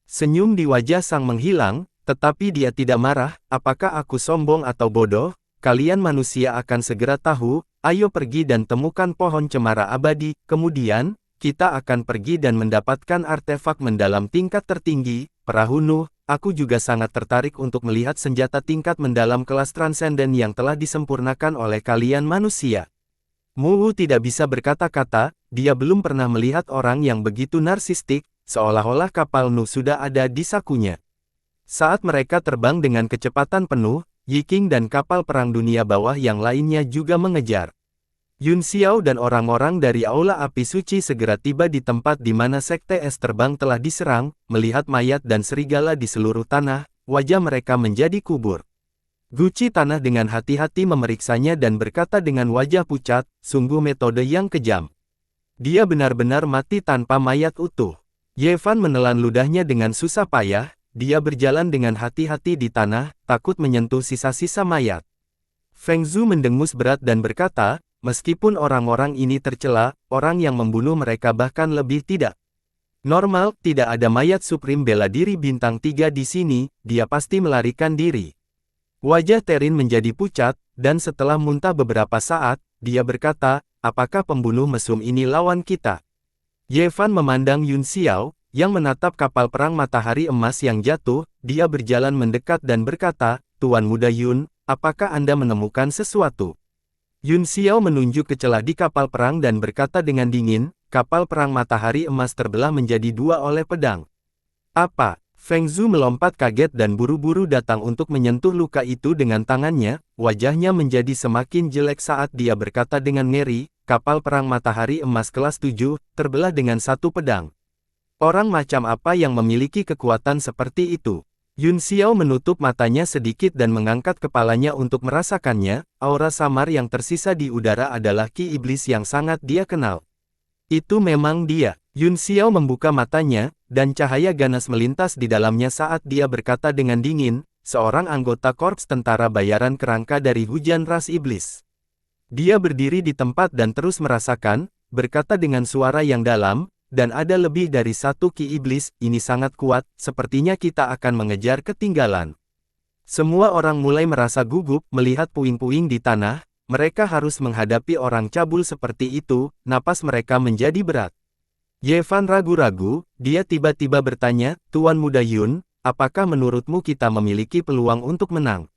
S1: Senyum di wajah sang menghilang, tetapi dia tidak marah. Apakah aku sombong atau bodoh? Kalian manusia akan segera tahu. Ayo pergi dan temukan pohon cemara abadi. Kemudian, kita akan pergi dan mendapatkan artefak mendalam tingkat tertinggi, perahu Nuh. Aku juga sangat tertarik untuk melihat senjata tingkat mendalam kelas transenden yang telah disempurnakan oleh kalian manusia. Mu Wu tidak bisa berkata-kata, dia belum pernah melihat orang yang begitu narsistik, seolah-olah kapal Nuh sudah ada di sakunya. Saat mereka terbang dengan kecepatan penuh, Yi Qing dan kapal perang dunia bawah yang lainnya juga mengejar. Yun Xiao dan orang-orang dari Aula Api Suci segera tiba di tempat di mana Sekte Es Terbang telah diserang. Melihat mayat dan serigala di seluruh tanah, wajah mereka menjadi kubur. Guci Tanah dengan hati-hati memeriksanya dan berkata dengan wajah pucat, sungguh metode yang kejam. Dia benar-benar mati tanpa mayat utuh. Ye Fan menelan ludahnya dengan susah payah. Dia berjalan dengan hati-hati di tanah, takut menyentuh sisa-sisa mayat. Feng Zhu mendengus berat dan berkata, meskipun orang-orang ini tercela, orang yang membunuh mereka bahkan lebih tidak. Normal, tidak ada mayat Supreme bela diri bintang 3 di sini, dia pasti melarikan diri. Wajah Terin menjadi pucat, dan setelah muntah beberapa saat, dia berkata, apakah pembunuh mesum ini lawan kita? Ye Fan memandang Yun Xiao, yang menatap kapal perang matahari emas yang jatuh. Dia berjalan mendekat dan berkata, Tuan Muda Yun, apakah Anda menemukan sesuatu? Yun Xiao menunjuk ke celah di kapal perang dan berkata dengan dingin, kapal perang matahari emas terbelah menjadi 2 oleh pedang. Apa? Feng Zhu melompat kaget dan buru-buru datang untuk menyentuh luka itu dengan tangannya. Wajahnya menjadi semakin jelek saat dia berkata dengan ngeri, kapal perang matahari emas kelas 7, terbelah dengan 1 pedang. Orang macam apa yang memiliki kekuatan seperti itu? Yun Xiao menutup matanya sedikit dan mengangkat kepalanya untuk merasakannya. Aura samar yang tersisa di udara adalah ki iblis yang sangat dia kenal. Itu memang dia. Yun Xiao membuka matanya, dan cahaya ganas melintas di dalamnya saat dia berkata dengan dingin, seorang anggota korps tentara bayaran kerangka dari hujan ras iblis. Dia berdiri di tempat dan terus merasakan, berkata dengan suara yang dalam, dan ada lebih dari 1 ki iblis, ini sangat kuat, sepertinya kita akan mengejar ketinggalan. Semua orang mulai merasa gugup melihat puing-puing di tanah. Mereka harus menghadapi orang cabul seperti itu, napas mereka menjadi berat. Ye Fan ragu-ragu, dia tiba-tiba bertanya, Tuan Muda Yun, apakah menurutmu kita memiliki peluang untuk menang?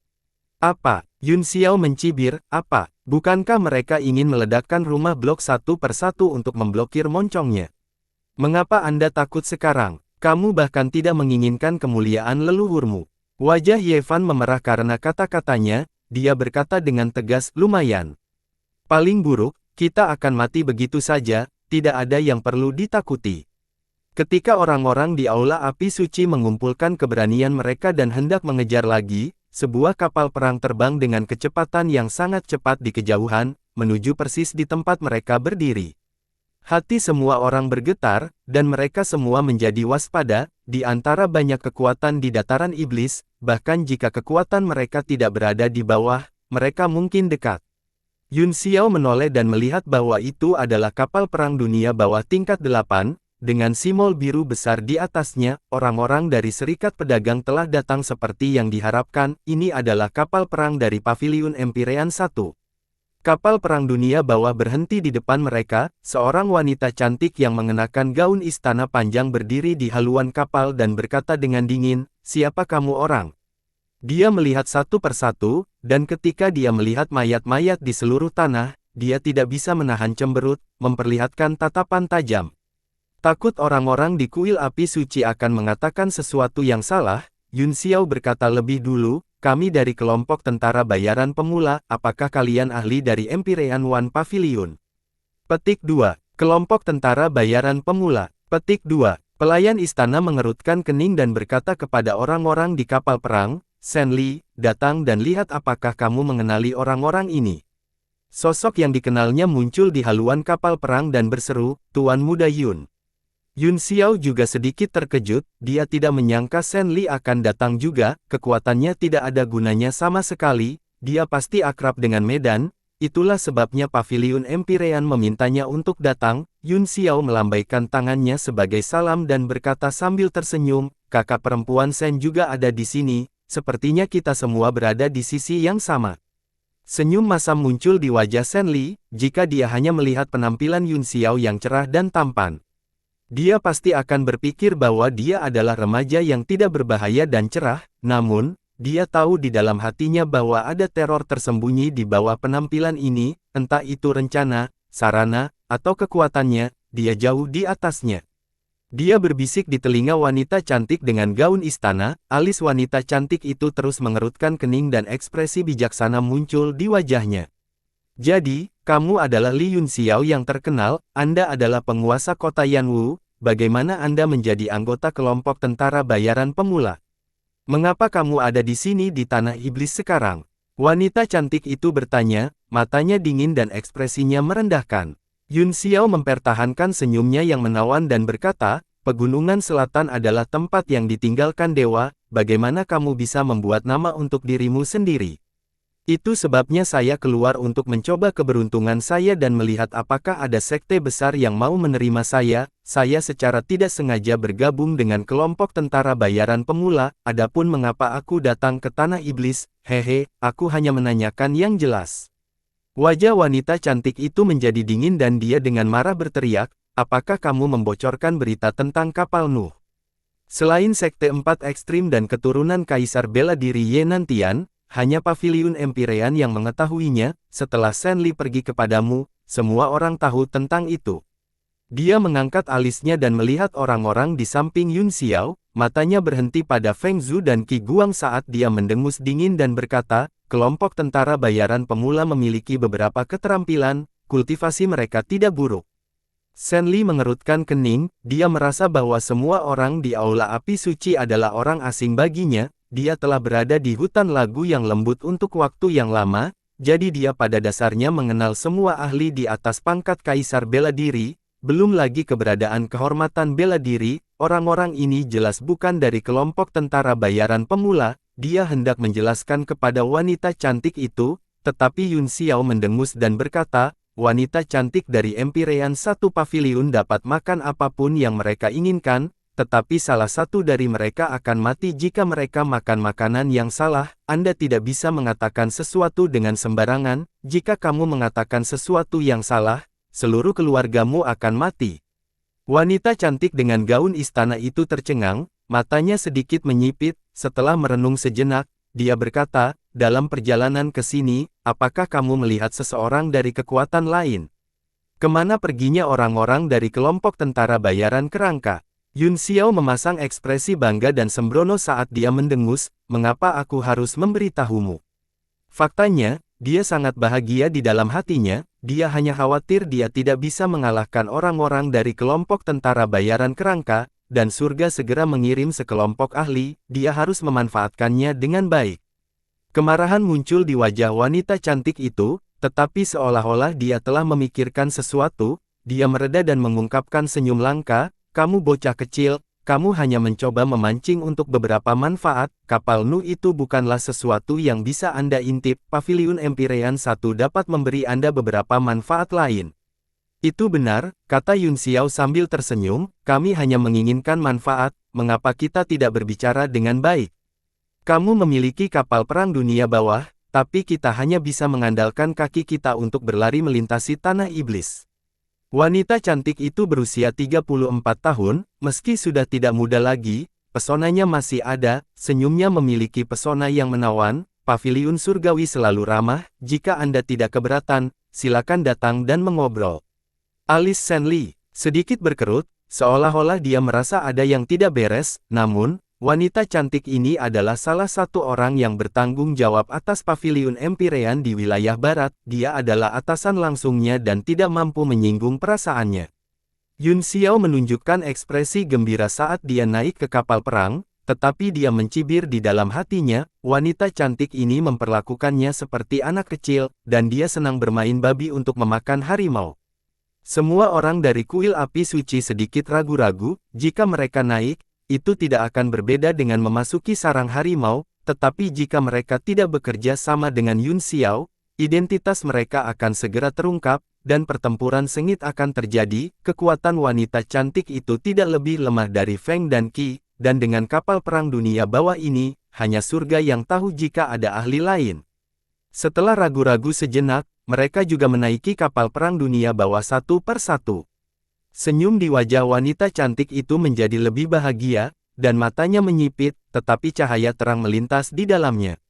S1: Apa? Yun Xiao mencibir, apa? Bukankah mereka ingin meledakkan rumah blok satu persatu untuk memblokir moncongnya? Mengapa Anda takut sekarang? Kamu bahkan tidak menginginkan kemuliaan leluhurmu. Wajah Ye Fan memerah karena kata-katanya. Dia berkata dengan tegas, lumayan. Paling buruk, kita akan mati begitu saja, tidak ada yang perlu ditakuti. Ketika orang-orang di Aula Api Suci mengumpulkan keberanian mereka dan hendak mengejar lagi, sebuah kapal perang terbang dengan kecepatan yang sangat cepat di kejauhan, menuju persis di tempat mereka berdiri. Hati semua orang bergetar, dan mereka semua menjadi waspada. Di antara banyak kekuatan di dataran iblis, bahkan jika kekuatan mereka tidak berada di bawah, mereka mungkin dekat. Yun Xiao menoleh dan melihat bahwa itu adalah kapal perang dunia bawah tingkat 8, dengan simbol biru besar di atasnya. Orang-orang dari Serikat Pedagang telah datang seperti yang diharapkan. Ini adalah kapal perang dari Paviliun Empyrean 1. Kapal perang dunia bawah berhenti di depan mereka. Seorang wanita cantik yang mengenakan gaun istana panjang berdiri di haluan kapal dan berkata dengan dingin, siapa kamu orang? Dia melihat satu persatu, dan ketika dia melihat mayat-mayat di seluruh tanah, dia tidak bisa menahan cemberut, memperlihatkan tatapan tajam. Takut orang-orang di kuil api suci akan mengatakan sesuatu yang salah, Yun Xiao berkata lebih dulu, kami dari kelompok tentara bayaran pemula, apakah kalian ahli dari Empyrean One Pavilion? Petik 2. Kelompok tentara bayaran pemula. Petik 2. Pelayan istana mengerutkan kening dan berkata kepada orang-orang di kapal perang, Shen Li, datang dan lihat apakah kamu mengenali orang-orang ini. Sosok yang dikenalnya muncul di haluan kapal perang dan berseru, Tuan Muda Yun. Yun Xiao juga sedikit terkejut, dia tidak menyangka Shen Li akan datang juga, kekuatannya tidak ada gunanya sama sekali, dia pasti akrab dengan medan, itulah sebabnya Paviliun Empyrean memintanya untuk datang. Yun Xiao melambaikan tangannya sebagai salam dan berkata sambil tersenyum, kakak perempuan Shen juga ada di sini, sepertinya kita semua berada di sisi yang sama. Senyum masam muncul di wajah Shen Li, jika dia hanya melihat penampilan Yun Xiao yang cerah dan tampan. Dia pasti akan berpikir bahwa dia adalah remaja yang tidak berbahaya dan cerah, namun, dia tahu di dalam hatinya bahwa ada teror tersembunyi di bawah penampilan ini, entah itu rencana, sarana, atau kekuatannya, dia jauh di atasnya. Dia berbisik di telinga wanita cantik dengan gaun istana, alis wanita cantik itu terus mengerutkan kening dan ekspresi bijaksana muncul di wajahnya. Jadi, kamu adalah Li Yun Xiao yang terkenal, Anda adalah penguasa kota Yanwu, bagaimana Anda menjadi anggota kelompok tentara bayaran pemula? Mengapa kamu ada di sini di tanah iblis sekarang? Wanita cantik itu bertanya, matanya dingin dan ekspresinya merendahkan. Yun Xiao mempertahankan senyumnya yang menawan dan berkata, pegunungan selatan adalah tempat yang ditinggalkan dewa, bagaimana kamu bisa membuat nama untuk dirimu sendiri? Itu sebabnya saya keluar untuk mencoba keberuntungan saya dan melihat apakah ada sekte besar yang mau menerima saya secara tidak sengaja bergabung dengan kelompok tentara bayaran pemula, adapun mengapa aku datang ke tanah iblis, hehe, aku hanya menanyakan yang jelas. Wajah wanita cantik itu menjadi dingin dan dia dengan marah berteriak, apakah kamu membocorkan berita tentang kapal Nuh? Selain Sekte 4 Ekstrim dan keturunan Kaisar Bela Diri Ye Nantian, hanya Paviliun Empyrean yang mengetahuinya, setelah Shen Li pergi kepadamu, semua orang tahu tentang itu. Dia mengangkat alisnya dan melihat orang-orang di samping Yun Xiao, matanya berhenti pada Feng Zhu dan Qi Guang saat dia mendengus dingin dan berkata, kelompok tentara bayaran pemula memiliki beberapa keterampilan, kultivasi mereka tidak buruk. Shen Li mengerutkan kening, dia merasa bahwa semua orang di Aula Api Suci adalah orang asing baginya, dia telah berada di hutan lagu yang lembut untuk waktu yang lama, jadi dia pada dasarnya mengenal semua ahli di atas pangkat Kaisar Bela Diri, belum lagi keberadaan kehormatan bela diri, orang-orang ini jelas bukan dari kelompok tentara bayaran pemula, dia hendak menjelaskan kepada wanita cantik itu, tetapi Yun Xiao mendengus dan berkata, wanita cantik dari Empyrean satu paviliun dapat makan apapun yang mereka inginkan, tetapi salah satu dari mereka akan mati jika mereka makan makanan yang salah. Anda tidak bisa mengatakan sesuatu dengan sembarangan, jika kamu mengatakan sesuatu yang salah, seluruh keluargamu akan mati. Wanita cantik dengan gaun istana itu tercengang, matanya sedikit menyipit, setelah merenung sejenak, dia berkata, dalam perjalanan ke sini, apakah kamu melihat seseorang dari kekuatan lain? Kemana perginya orang-orang dari kelompok tentara bayaran kerangka? Yun Xiao memasang ekspresi bangga dan sembrono saat dia mendengus, mengapa aku harus memberitahumu? Faktanya, dia sangat bahagia di dalam hatinya, dia hanya khawatir dia tidak bisa mengalahkan orang-orang dari kelompok tentara bayaran kerangka, dan surga segera mengirim sekelompok ahli, dia harus memanfaatkannya dengan baik. Kemarahan muncul di wajah wanita cantik itu, tetapi seolah-olah dia telah memikirkan sesuatu, dia mereda dan mengungkapkan senyum langka, kamu bocah kecil, kamu hanya mencoba memancing untuk beberapa manfaat, kapal Nuh itu bukanlah sesuatu yang bisa Anda intip, Paviliun Empyrean 1 dapat memberi Anda beberapa manfaat lain. Itu benar, kata Yun Xiao sambil tersenyum, kami hanya menginginkan manfaat, mengapa kita tidak berbicara dengan baik? Kamu memiliki kapal perang dunia bawah, tapi kita hanya bisa mengandalkan kaki kita untuk berlari melintasi tanah iblis. Wanita cantik itu berusia 34 tahun, meski sudah tidak muda lagi, pesonanya masih ada, senyumnya memiliki pesona yang menawan, Paviliun Surgawi selalu ramah, jika Anda tidak keberatan, silakan datang dan mengobrol. Alis Shen Li sedikit berkerut, seolah-olah dia merasa ada yang tidak beres, namun, wanita cantik ini adalah salah satu orang yang bertanggung jawab atas Paviliun Empyrean di wilayah barat, dia adalah atasan langsungnya dan tidak mampu menyinggung perasaannya. Yun Xiao menunjukkan ekspresi gembira saat dia naik ke kapal perang, tetapi dia mencibir di dalam hatinya, wanita cantik ini memperlakukannya seperti anak kecil, dan dia senang bermain babi untuk memakan harimau. Semua orang dari kuil api suci sedikit ragu-ragu, jika mereka naik, itu tidak akan berbeda dengan memasuki sarang harimau, tetapi jika mereka tidak bekerja sama dengan Yun Xiao, identitas mereka akan segera terungkap, dan pertempuran sengit akan terjadi. Kekuatan wanita cantik itu tidak lebih lemah dari Feng dan Qi, dan dengan kapal perang dunia bawah ini, hanya surga yang tahu jika ada ahli lain. Setelah ragu-ragu sejenak, mereka juga menaiki kapal perang dunia bawah satu per satu. Senyum di wajah wanita cantik itu menjadi lebih bahagia, dan matanya menyipit, tetapi cahaya terang melintas di dalamnya.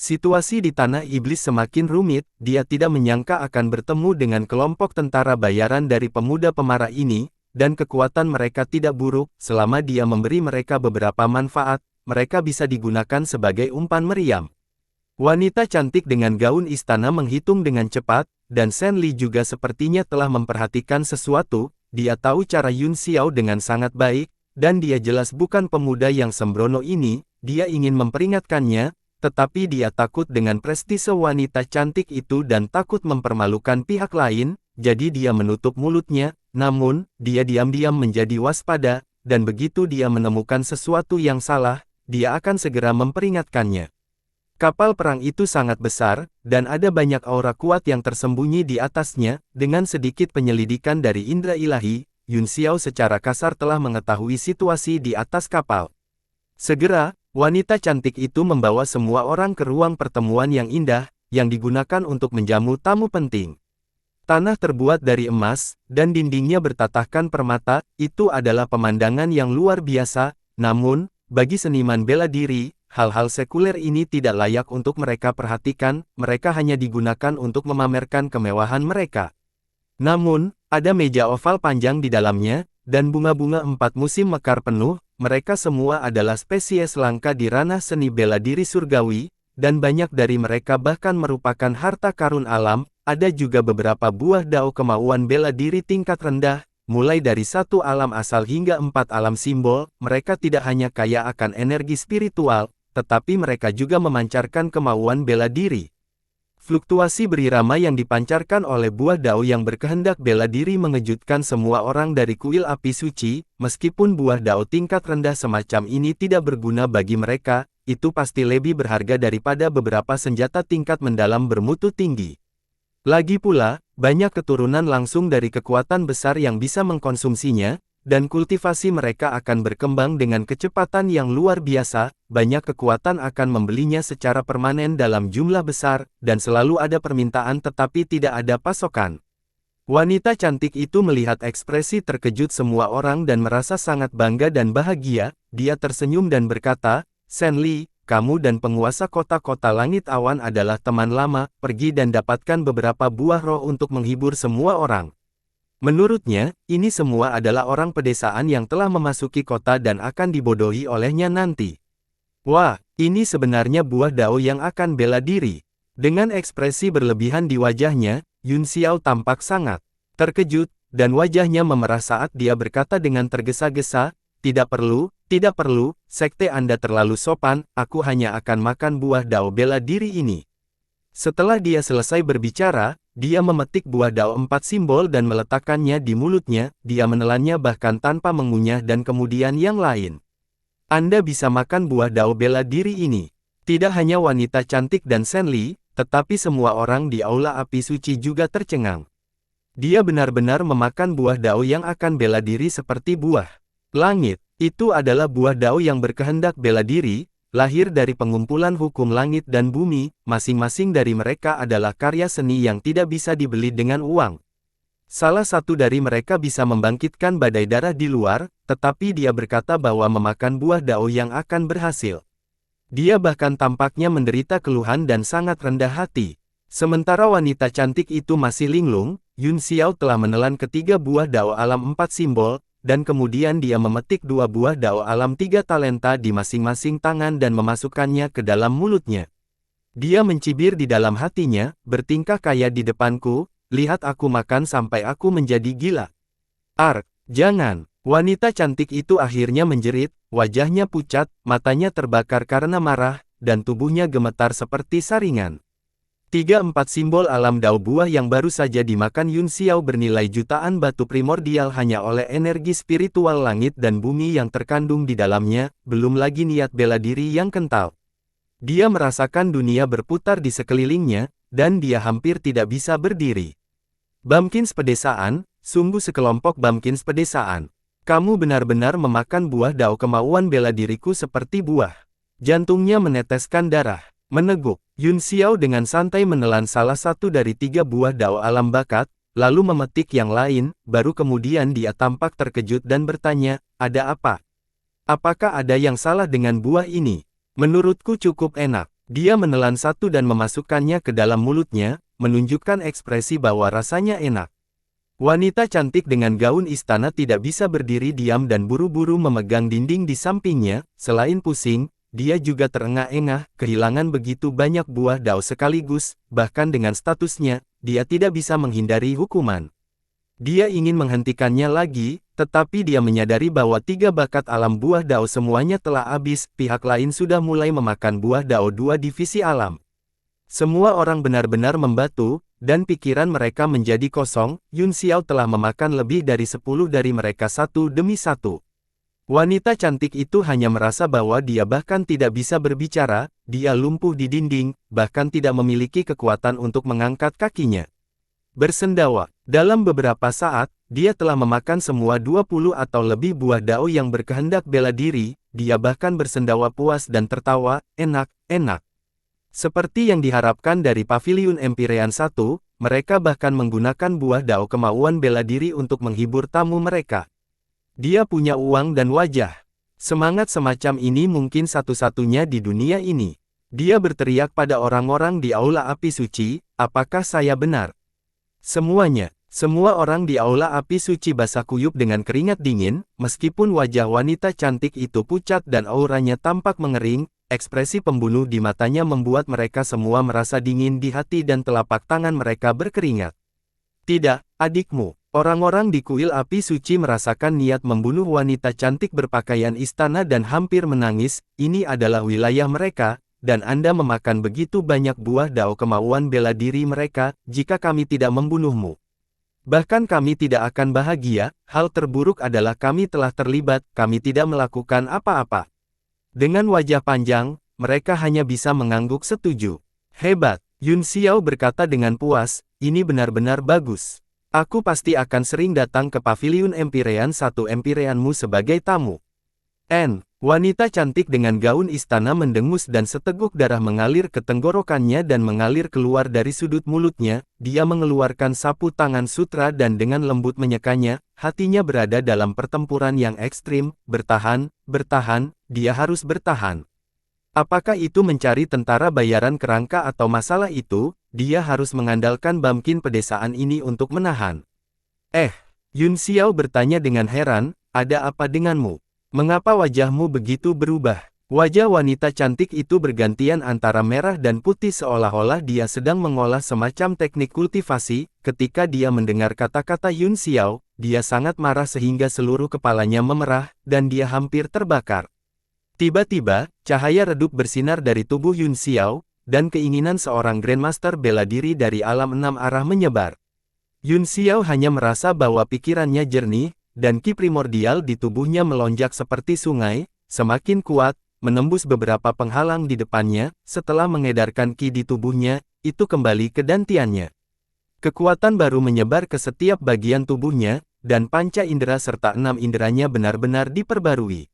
S1: Situasi di Tanah Iblis semakin rumit, dia tidak menyangka akan bertemu dengan kelompok tentara bayaran dari pemuda pemarah ini, dan kekuatan mereka tidak buruk, selama dia memberi mereka beberapa manfaat, mereka bisa digunakan sebagai umpan meriam. Wanita cantik dengan gaun istana menghitung dengan cepat, dan Shen Li juga sepertinya telah memperhatikan sesuatu, dia tahu cara Yun Xiao dengan sangat baik, dan dia jelas bukan pemuda yang sembrono ini, dia ingin memperingatkannya, tetapi dia takut dengan prestise wanita cantik itu dan takut mempermalukan pihak lain, jadi dia menutup mulutnya, namun, dia diam-diam menjadi waspada, dan begitu dia menemukan sesuatu yang salah, dia akan segera memperingatkannya. Kapal perang itu sangat besar, dan ada banyak aura kuat yang tersembunyi di atasnya, dengan sedikit penyelidikan dari indera ilahi, Yun Xiao secara kasar telah mengetahui situasi di atas kapal. Segera, wanita cantik itu membawa semua orang ke ruang pertemuan yang indah, yang digunakan untuk menjamu tamu penting. Tanah terbuat dari emas, dan dindingnya bertatahkan permata, itu adalah pemandangan yang luar biasa, namun, bagi seniman bela diri, hal-hal sekuler ini tidak layak untuk mereka perhatikan, mereka hanya digunakan untuk memamerkan kemewahan mereka. Namun, ada meja oval panjang di dalamnya, dan bunga-bunga 4 musim mekar penuh, mereka semua adalah spesies langka di ranah seni bela diri surgawi, dan banyak dari mereka bahkan merupakan harta karun alam. Ada juga beberapa buah dao kemauan bela diri tingkat rendah, mulai dari 1 alam asal hingga 4 alam simbol. Mereka tidak hanya kaya akan energi spiritual, tetapi mereka juga memancarkan kemauan bela diri. Fluktuasi berirama yang dipancarkan oleh buah dao yang berkehendak bela diri mengejutkan semua orang dari kuil api suci, meskipun buah dao tingkat rendah semacam ini tidak berguna bagi mereka, itu pasti lebih berharga daripada beberapa senjata tingkat mendalam bermutu tinggi. Lagi pula, banyak keturunan langsung dari kekuatan besar yang bisa mengkonsumsinya, dan kultivasi mereka akan berkembang dengan kecepatan yang luar biasa, banyak kekuatan akan membelinya secara permanen dalam jumlah besar, dan selalu ada permintaan tetapi tidak ada pasokan. Wanita cantik itu melihat ekspresi terkejut semua orang dan merasa sangat bangga dan bahagia, dia tersenyum dan berkata, Shen Li, kamu dan penguasa kota-kota langit awan adalah teman lama, pergi dan dapatkan beberapa buah roh untuk menghibur semua orang. Menurutnya, ini semua adalah orang pedesaan yang telah memasuki kota dan akan dibodohi olehnya nanti. Wah, ini sebenarnya buah dao yang akan bela diri. Dengan ekspresi berlebihan di wajahnya, Yun Xiao tampak sangat terkejut, dan wajahnya memerah saat dia berkata dengan tergesa-gesa, tidak perlu, sekte Anda terlalu sopan, aku hanya akan makan buah dao bela diri ini. Setelah dia selesai berbicara, dia memetik buah dao 4 simbol dan meletakkannya di mulutnya, dia menelannya bahkan tanpa mengunyah dan kemudian yang lain. Anda bisa makan buah dao bela diri ini. Tidak hanya wanita cantik dan Shen Li, tetapi semua orang di aula api suci juga tercengang. Dia benar-benar memakan buah dao yang akan bela diri seperti buah langit. Itu adalah buah dao yang berkehendak bela diri, lahir dari pengumpulan hukum langit dan bumi, masing-masing dari mereka adalah karya seni yang tidak bisa dibeli dengan uang. Salah satu dari mereka bisa membangkitkan badai darah di luar, tetapi dia berkata bahwa memakan buah dao yang akan berhasil. Dia bahkan tampaknya menderita keluhan dan sangat rendah hati. Sementara wanita cantik itu masih linglung, Yun Xiao telah menelan ketiga buah dao alam 4 simbol, dan kemudian dia memetik 2 buah dao alam 3 talenta di masing-masing tangan dan memasukkannya ke dalam mulutnya. Dia mencibir di dalam hatinya, bertingkah kaya di depanku, lihat aku makan sampai aku menjadi gila. Jangan. Wanita cantik itu akhirnya menjerit, wajahnya pucat, matanya terbakar karena marah, dan tubuhnya gemetar seperti saringan. 3-4 simbol alam dao buah yang baru saja dimakan Yun Xiao bernilai jutaan batu primordial hanya oleh energi spiritual langit dan bumi yang terkandung di dalamnya, belum lagi niat bela diri yang kental. Dia merasakan dunia berputar di sekelilingnya, dan dia hampir tidak bisa berdiri. Bumpkins pedesaan, sungguh sekelompok bumpkins pedesaan. Kamu benar-benar memakan buah dao kemauan bela diriku seperti buah. Jantungnya meneteskan darah. Meneguk, Yun Xiao dengan santai menelan salah satu dari 3 buah dao alam bakat, lalu memetik yang lain, baru kemudian dia tampak terkejut dan bertanya, ada apa? Apakah ada yang salah dengan buah ini? Menurutku cukup enak. Dia menelan satu dan memasukkannya ke dalam mulutnya, menunjukkan ekspresi bahwa rasanya enak. Wanita cantik dengan gaun istana tidak bisa berdiri diam dan buru-buru memegang dinding di sampingnya, selain pusing, dia juga terengah-engah, kehilangan begitu banyak buah dao sekaligus, bahkan dengan statusnya, dia tidak bisa menghindari hukuman. Dia ingin menghentikannya lagi, tetapi dia menyadari bahwa 3 bakat alam buah dao semuanya telah habis, pihak lain sudah mulai memakan buah dao 2 divisi alam. Semua orang benar-benar membatu, dan pikiran mereka menjadi kosong. Yun Xiao telah memakan lebih dari 10 dari mereka satu demi satu. Wanita cantik itu hanya merasa bahwa dia bahkan tidak bisa berbicara, dia lumpuh di dinding, bahkan tidak memiliki kekuatan untuk mengangkat kakinya. Bersendawa, dalam beberapa saat, dia telah memakan semua 20 atau lebih buah dao yang berkehendak bela diri, dia bahkan bersendawa puas dan tertawa, enak, enak. Seperti yang diharapkan dari Paviliun Empyrean 1, mereka bahkan menggunakan buah dao kemauan bela diri untuk menghibur tamu mereka. Dia punya uang dan wajah. Semangat semacam ini mungkin satu-satunya di dunia ini. Dia berteriak pada orang-orang di Aula Api Suci, apakah saya benar? Semuanya, semua orang di Aula Api Suci basah kuyup dengan keringat dingin, meskipun wajah wanita cantik itu pucat dan auranya tampak mengering, ekspresi pembunuh di matanya membuat mereka semua merasa dingin di hati dan telapak tangan mereka berkeringat. Tidak, adikmu. Orang-orang di kuil api suci merasakan niat membunuh wanita cantik berpakaian istana dan hampir menangis, ini adalah wilayah mereka, dan Anda memakan begitu banyak buah dao kemauan bela diri mereka, jika kami tidak membunuhmu. Bahkan kami tidak akan bahagia, hal terburuk adalah kami telah terlibat, kami tidak melakukan apa-apa. Dengan wajah panjang, mereka hanya bisa mengangguk setuju. Hebat, Yun Xiao berkata dengan puas, ini benar-benar bagus. Aku pasti akan sering datang ke Paviliun Empyrean 1 Empyreanmu sebagai tamu. Wanita cantik dengan gaun istana mendengus dan seteguk darah mengalir ke tenggorokannya dan mengalir keluar dari sudut mulutnya, dia mengeluarkan sapu tangan sutra dan dengan lembut menyekanya, hatinya berada dalam pertempuran yang ekstrim, bertahan, bertahan, dia harus bertahan. Apakah itu mencari tentara bayaran kerangka atau masalah itu, dia harus mengandalkan Bumpkin pedesaan ini untuk menahan. Yun Xiao bertanya dengan heran, ada apa denganmu? Mengapa wajahmu begitu berubah? Wajah wanita cantik itu bergantian antara merah dan putih seolah-olah dia sedang mengolah semacam teknik kultivasi. Ketika dia mendengar kata-kata Yun Xiao, dia sangat marah sehingga seluruh kepalanya memerah, dan dia hampir terbakar. Tiba-tiba, cahaya redup bersinar dari tubuh Yun Xiao, dan keinginan seorang Grandmaster bela diri dari alam 6 arah menyebar. Yun Xiao hanya merasa bahwa pikirannya jernih, dan ki primordial di tubuhnya melonjak seperti sungai, semakin kuat, menembus beberapa penghalang di depannya, setelah mengedarkan ki di tubuhnya, itu kembali ke dantiannya. Kekuatan baru menyebar ke setiap bagian tubuhnya, dan panca indera serta 6 inderanya benar-benar diperbarui.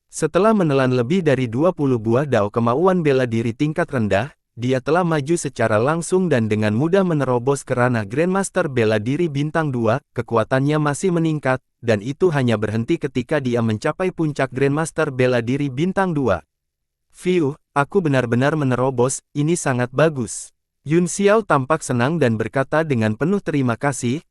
S1: Setelah menelan lebih dari 20 buah dao kemauan bela diri tingkat rendah, dia telah maju secara langsung dan dengan mudah menerobos ke ranah Grandmaster bela diri bintang 2, kekuatannya masih meningkat, dan itu hanya berhenti ketika dia mencapai puncak Grandmaster bela diri bintang 2. Fiuh, aku benar-benar menerobos, ini sangat bagus. Yun Xiao tampak senang dan berkata dengan penuh terima kasih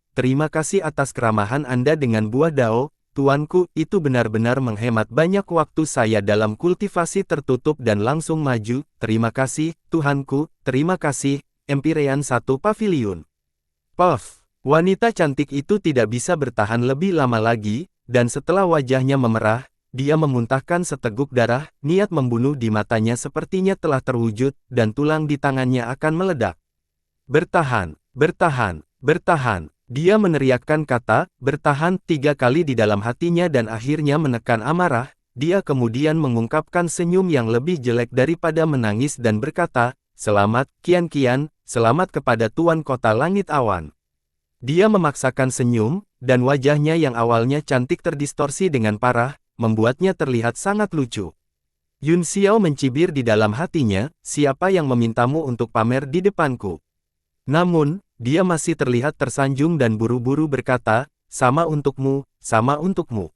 S1: atas keramahan Anda dengan buah dao, Tuanku, itu benar-benar menghemat banyak waktu saya dalam kultivasi tertutup dan langsung maju. Terima kasih, Tuhanku, terima kasih, Empyrean 1 Paviliun. Puff, Wanita cantik itu tidak bisa bertahan lebih lama lagi, dan setelah wajahnya memerah, dia memuntahkan seteguk darah, niat membunuh di matanya sepertinya telah terwujud, dan tulang di tangannya akan meledak. Bertahan, bertahan, bertahan. Dia meneriakkan kata, bertahan, 3 kali di dalam hatinya dan akhirnya menekan amarah. Dia kemudian mengungkapkan senyum yang lebih jelek daripada menangis dan berkata, selamat, Kian-Kian, selamat kepada Tuan Kota Langit Awan. Dia memaksakan senyum, dan wajahnya yang awalnya cantik terdistorsi dengan parah, membuatnya terlihat sangat lucu. Yun Xiao mencibir di dalam hatinya, siapa yang memintamu untuk pamer di depanku? Namun, dia masih terlihat tersanjung dan buru-buru berkata, sama untukmu, sama untukmu.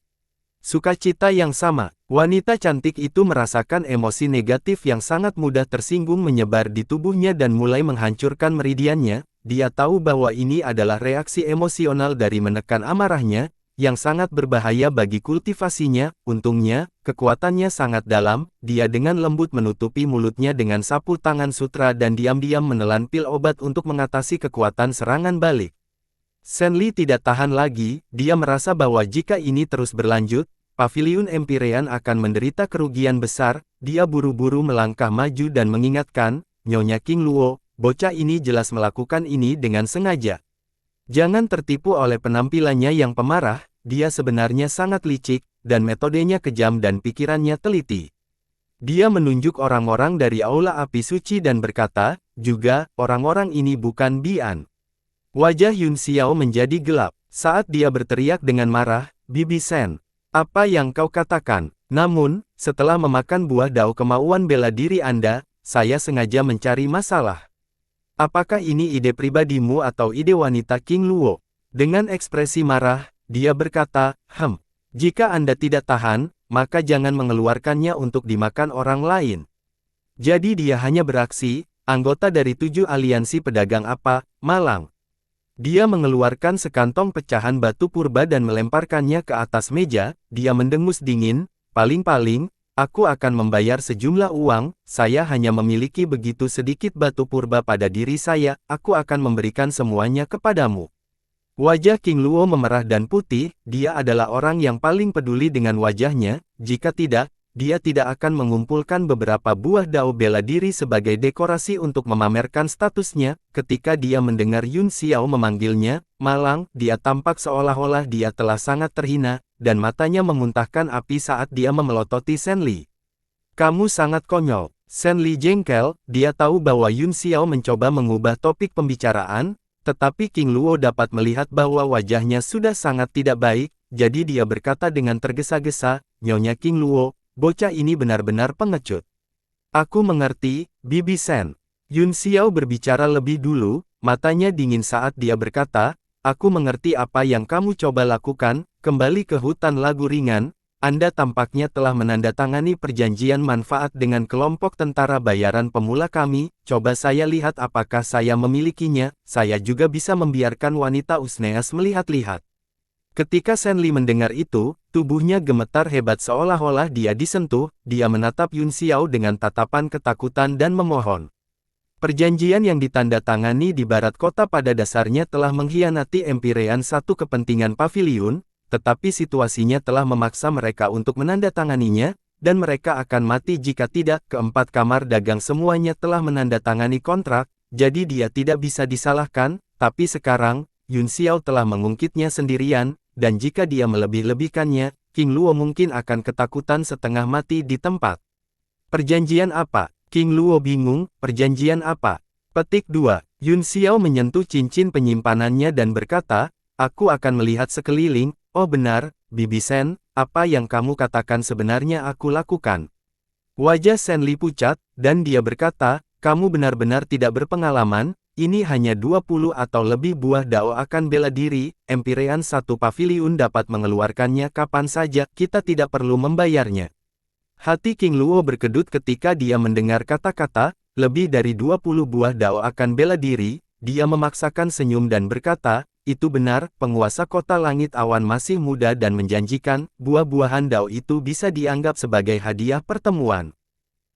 S1: Sukacita yang sama, wanita cantik itu merasakan emosi negatif yang sangat mudah tersinggung menyebar di tubuhnya dan mulai menghancurkan meridiannya. Dia tahu bahwa ini adalah reaksi emosional dari menekan amarahnya, yang sangat berbahaya bagi kultivasinya. Untungnya, kekuatannya sangat dalam. Dia dengan lembut menutupi mulutnya dengan sapu tangan sutra dan diam-diam menelan pil obat untuk mengatasi kekuatan serangan balik. Shen Li tidak tahan lagi, dia merasa bahwa jika ini terus berlanjut, Paviliun Empyrean akan menderita kerugian besar. Dia buru-buru melangkah maju dan mengingatkan, Nyonya King Luo, bocah ini jelas melakukan ini dengan sengaja. Jangan tertipu oleh penampilannya yang pemarah, dia sebenarnya sangat licik, dan metodenya kejam dan pikirannya teliti. Dia menunjuk orang-orang dari Aula Api Suci dan berkata, juga, orang-orang ini bukan Bian. Wajah Yun Xiao menjadi gelap, saat dia berteriak dengan marah, Bibi Shen, apa yang kau katakan? Namun, setelah memakan buah dao kemauan bela diri Anda, saya sengaja mencari masalah. Apakah ini ide pribadimu atau ide wanita King Luo? Dengan ekspresi marah, dia berkata, jika Anda tidak tahan, maka jangan mengeluarkannya untuk dimakan orang lain. Jadi dia hanya beraksi, anggota dari 7 aliansi pedagang apa, Malang. Dia mengeluarkan sekantong pecahan batu purba dan melemparkannya ke atas meja. Dia mendengus dingin, paling-paling, aku akan membayar sejumlah uang, saya hanya memiliki begitu sedikit batu purba pada diri saya, aku akan memberikan semuanya kepadamu. Wajah King Luo memerah dan putih, dia adalah orang yang paling peduli dengan wajahnya, jika tidak, dia tidak akan mengumpulkan beberapa buah dao bela diri sebagai dekorasi untuk memamerkan statusnya. Ketika dia mendengar Yun Xiao memanggilnya, Malang, dia tampak seolah-olah dia telah sangat terhina, dan matanya memuntahkan api saat dia memelototi Shen Li. Kamu sangat konyol. Shen Li jengkel, dia tahu bahwa Yun Xiao mencoba mengubah topik pembicaraan, tetapi King Luo dapat melihat bahwa wajahnya sudah sangat tidak baik, jadi dia berkata dengan tergesa-gesa, Nyonya King Luo, bocah ini benar-benar pengecut. Aku mengerti, Bibi Shen. Yun Xiao berbicara lebih dulu, matanya dingin saat dia berkata, aku mengerti apa yang kamu coba lakukan, kembali ke hutan lagu ringan, Anda tampaknya telah menandatangani perjanjian manfaat dengan kelompok tentara bayaran pemula kami, coba saya lihat apakah saya memilikinya, saya juga bisa membiarkan wanita Usneas melihat-lihat. Ketika Shen Li mendengar itu, tubuhnya gemetar hebat seolah-olah dia disentuh, dia menatap Yun Xiao dengan tatapan ketakutan dan memohon. Perjanjian yang ditandatangani di barat kota pada dasarnya telah mengkhianati Empyrean satu kepentingan paviliun, tetapi situasinya telah memaksa mereka untuk menandatanganinya, dan mereka akan mati jika tidak. Keempat kamar dagang semuanya telah menandatangani kontrak, jadi dia tidak bisa disalahkan, tapi sekarang, Yun Xiao telah mengungkitnya sendirian, dan jika dia melebih-lebihkannya, King Luo mungkin akan ketakutan setengah mati di tempat. Perjanjian apa? King Luo bingung, perjanjian apa? Petik 2. Yun Xiao menyentuh cincin penyimpanannya dan berkata, aku akan melihat sekeliling, oh benar, Bibi Shen, apa yang kamu katakan sebenarnya aku lakukan. Wajah Shen Li pucat, dan dia berkata, kamu benar-benar tidak berpengalaman, ini hanya 20 atau lebih buah dao akan bela diri, Empyrean satu paviliun dapat mengeluarkannya kapan saja, kita tidak perlu membayarnya. Hati King Luo berkedut ketika dia mendengar kata-kata, lebih dari 20 buah dao akan bela diri, dia memaksakan senyum dan berkata, itu benar, penguasa kota langit awan masih muda dan menjanjikan, buah-buahan dao itu bisa dianggap sebagai hadiah pertemuan.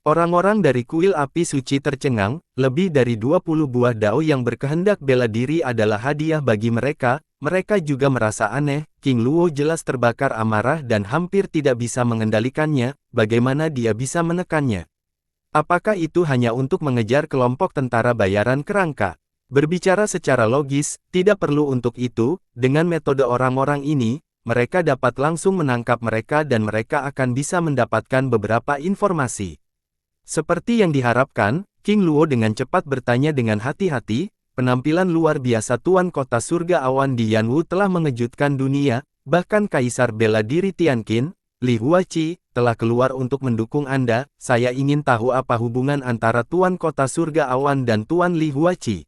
S1: Orang-orang dari kuil api suci tercengang, lebih dari 20 buah dao yang berkehendak bela diri adalah hadiah bagi mereka. Mereka juga merasa aneh, King Luo jelas terbakar amarah dan hampir tidak bisa mengendalikannya, bagaimana dia bisa menekannya? Apakah itu hanya untuk mengejar kelompok tentara bayaran kerangka? Berbicara secara logis, tidak perlu untuk itu, dengan metode orang-orang ini, mereka dapat langsung menangkap mereka dan mereka akan bisa mendapatkan beberapa informasi. Seperti yang diharapkan, King Luo dengan cepat bertanya dengan hati-hati, penampilan luar biasa Tuan Kota Surga Awan di Yanwu telah mengejutkan dunia, bahkan Kaisar Bela Diri Tianqin, Li Huaqi, telah keluar untuk mendukung Anda. Saya ingin tahu apa hubungan antara Tuan Kota Surga Awan dan Tuan Li Huaqi.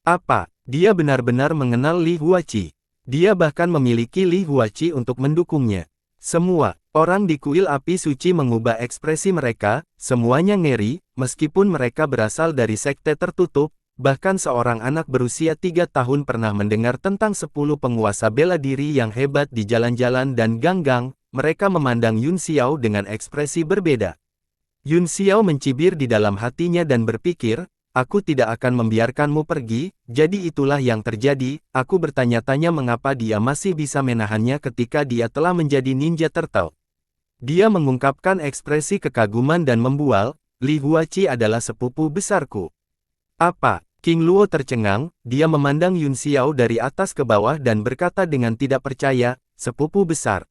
S1: Apa, dia benar-benar mengenal Li Huaqi? Dia bahkan memiliki Li Huaqi untuk mendukungnya. Semua orang di kuil api suci mengubah ekspresi mereka, semuanya ngeri, meskipun mereka berasal dari sekte tertutup, bahkan seorang anak berusia 3 tahun pernah mendengar tentang 10 penguasa bela diri yang hebat di jalan-jalan dan gang-gang. Mereka memandang Yun Xiao dengan ekspresi berbeda. Yun Xiao mencibir di dalam hatinya dan berpikir, aku tidak akan membiarkanmu pergi, jadi itulah yang terjadi. Aku bertanya-tanya mengapa dia masih bisa menahannya ketika dia telah menjadi ninja turtle. Dia mengungkapkan ekspresi kekaguman dan membual, Li Huaqi adalah sepupu besarku. Apa? King Luo tercengang, dia memandang Yun Xiao dari atas ke bawah dan berkata dengan tidak percaya, sepupu besar.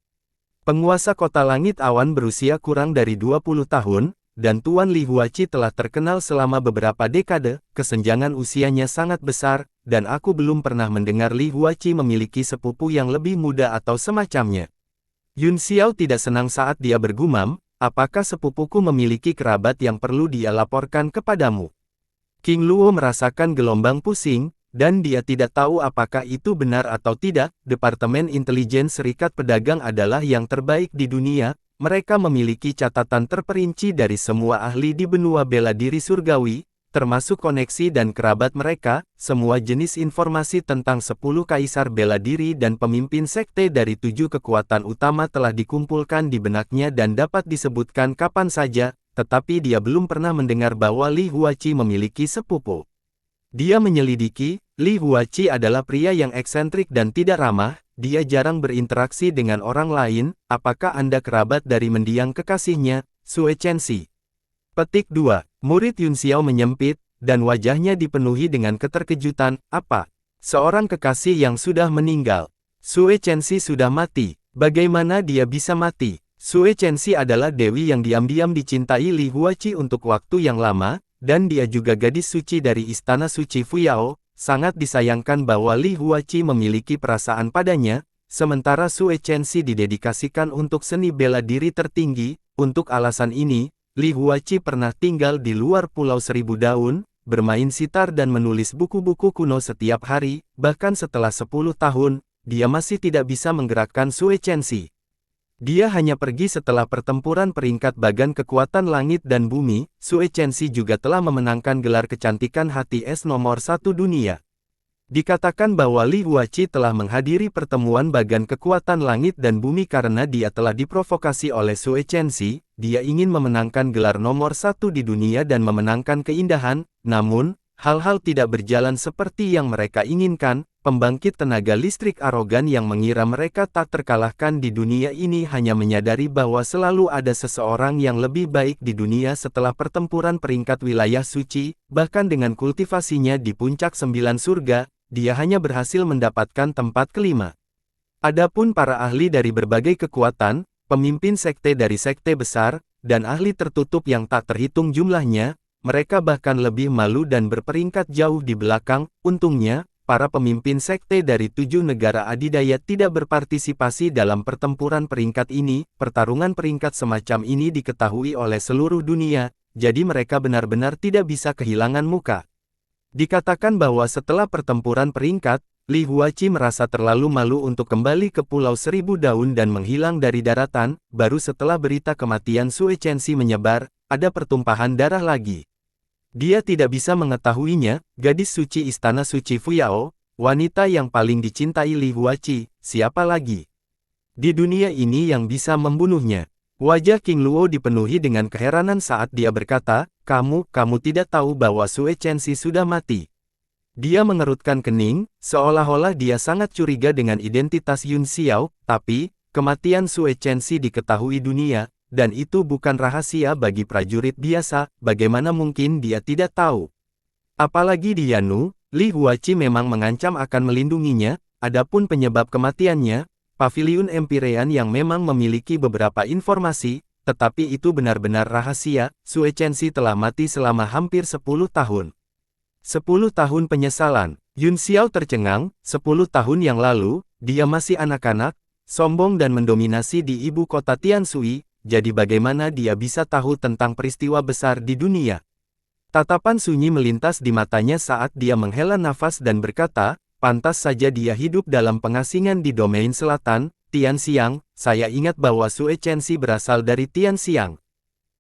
S1: Penguasa kota langit awan berusia kurang dari 20 tahun, dan Tuan Li Huaqi telah terkenal selama beberapa dekade, kesenjangan usianya sangat besar, dan aku belum pernah mendengar Li Huaqi memiliki sepupu yang lebih muda atau semacamnya. Yun Xiao tidak senang saat dia bergumam, apakah sepupuku memiliki kerabat yang perlu dia laporkan kepadamu? King Luo merasakan gelombang pusing, dan dia tidak tahu apakah itu benar atau tidak. Departemen Intelijen Serikat Pedagang adalah yang terbaik di dunia. Mereka memiliki catatan terperinci dari semua ahli di benua bela diri surgawi, termasuk koneksi dan kerabat mereka. Semua jenis informasi tentang 10 kaisar bela diri dan pemimpin sekte dari 7 kekuatan utama telah dikumpulkan di benaknya dan dapat disebutkan kapan saja, tetapi dia belum pernah mendengar bahwa Li Huaqi memiliki sepupu. Dia menyelidiki, Li Huaqi adalah pria yang eksentrik dan tidak ramah. Dia jarang berinteraksi dengan orang lain. Apakah Anda kerabat dari mendiang kekasihnya, Sue Chenxi? Petik 2. Murid Yun Xiao menyempit, dan wajahnya dipenuhi dengan keterkejutan. Apa? Seorang kekasih yang sudah meninggal. Sue Chenxi sudah mati. Bagaimana dia bisa mati? Sue Chenxi adalah dewi yang diam-diam dicintai Li Huaqi untuk waktu yang lama, dan dia juga gadis suci dari Istana Suci Fuyao. Sangat disayangkan bahwa Li Huaqi memiliki perasaan padanya, sementara Sue Chenxi didedikasikan untuk seni bela diri tertinggi. Untuk alasan ini, Li Huaqi pernah tinggal di luar Pulau Seribu Daun, bermain sitar dan menulis buku-buku kuno setiap hari. Bahkan setelah 10 tahun, dia masih tidak bisa menggerakkan Sue Chenxi. Dia hanya pergi setelah pertempuran peringkat bagan kekuatan langit dan bumi. Sue Chenxi juga telah memenangkan gelar kecantikan hati es nomor 1 dunia. Dikatakan bahwa Li Huaqi telah menghadiri pertemuan bagan kekuatan langit dan bumi karena dia telah diprovokasi oleh Sue Chenxi. Dia ingin memenangkan gelar nomor 1 di dunia dan memenangkan keindahan, namun, hal-hal tidak berjalan seperti yang mereka inginkan. Pembangkit tenaga listrik arogan yang mengira mereka tak terkalahkan di dunia ini hanya menyadari bahwa selalu ada seseorang yang lebih baik di dunia setelah pertempuran peringkat wilayah suci. Bahkan dengan kultivasinya di puncak 9 surga, dia hanya berhasil mendapatkan tempat kelima. Adapun para ahli dari berbagai kekuatan, pemimpin sekte dari sekte besar, dan ahli tertutup yang tak terhitung jumlahnya, mereka bahkan lebih malu dan berperingkat jauh di belakang. Untungnya, para pemimpin sekte dari 7 negara adidaya tidak berpartisipasi dalam pertempuran peringkat ini. Pertarungan peringkat semacam ini diketahui oleh seluruh dunia, jadi mereka benar-benar tidak bisa kehilangan muka. Dikatakan bahwa setelah pertempuran peringkat, Li Huaqi merasa terlalu malu untuk kembali ke Pulau Seribu Daun dan menghilang dari daratan. Baru setelah berita kematian Sue Chenxi menyebar, ada pertumpahan darah lagi. Dia tidak bisa mengetahuinya. Gadis suci Istana Suci Fuyao, wanita yang paling dicintai Li Huaqi, siapa lagi di dunia ini yang bisa membunuhnya? Wajah King Luo dipenuhi dengan keheranan saat dia berkata, kamu tidak tahu bahwa Sue Chenxi sudah mati. Dia mengerutkan kening, seolah-olah dia sangat curiga dengan identitas Yun Xiao, tapi, kematian Sue Chenxi diketahui dunia, dan itu bukan rahasia bagi prajurit biasa, bagaimana mungkin dia tidak tahu. Apalagi di Yanu, Li Huaqi memang mengancam akan melindunginya, adapun penyebab kematiannya, Paviliun Empyrean yang memang memiliki beberapa informasi, tetapi itu benar-benar rahasia. Sue Chenxi telah mati selama hampir 10 tahun. 10 tahun penyesalan. Yun Xiao tercengang, 10 tahun yang lalu, dia masih anak-anak, sombong dan mendominasi di ibu kota Tianshui, jadi bagaimana dia bisa tahu tentang peristiwa besar di dunia? Tatapan sunyi melintas di matanya saat dia menghela nafas dan berkata, pantas saja dia hidup dalam pengasingan di domain selatan, Tianxiang. Saya ingat bahwa Sue Chenxi berasal dari Tianxiang.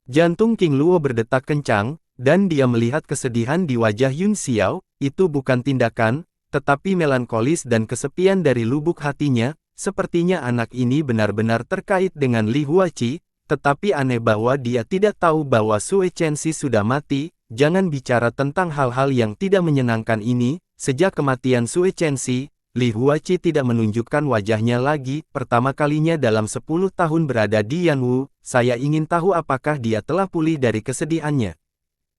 S1: Jantung King Luo berdetak kencang, dan dia melihat kesedihan di wajah Yun Xiao. Itu bukan tindakan, tetapi melankolis dan kesepian dari lubuk hatinya. Sepertinya anak ini benar-benar terkait dengan Li Huaqi, tetapi aneh bahwa dia tidak tahu bahwa Sue Chenxi sudah mati. Jangan bicara tentang hal-hal yang tidak menyenangkan ini. Sejak kematian Sue Chenxi, Li Huaqi tidak menunjukkan wajahnya lagi. Pertama kalinya dalam 10 tahun berada di Yanwu, saya ingin tahu apakah dia telah pulih dari kesedihannya.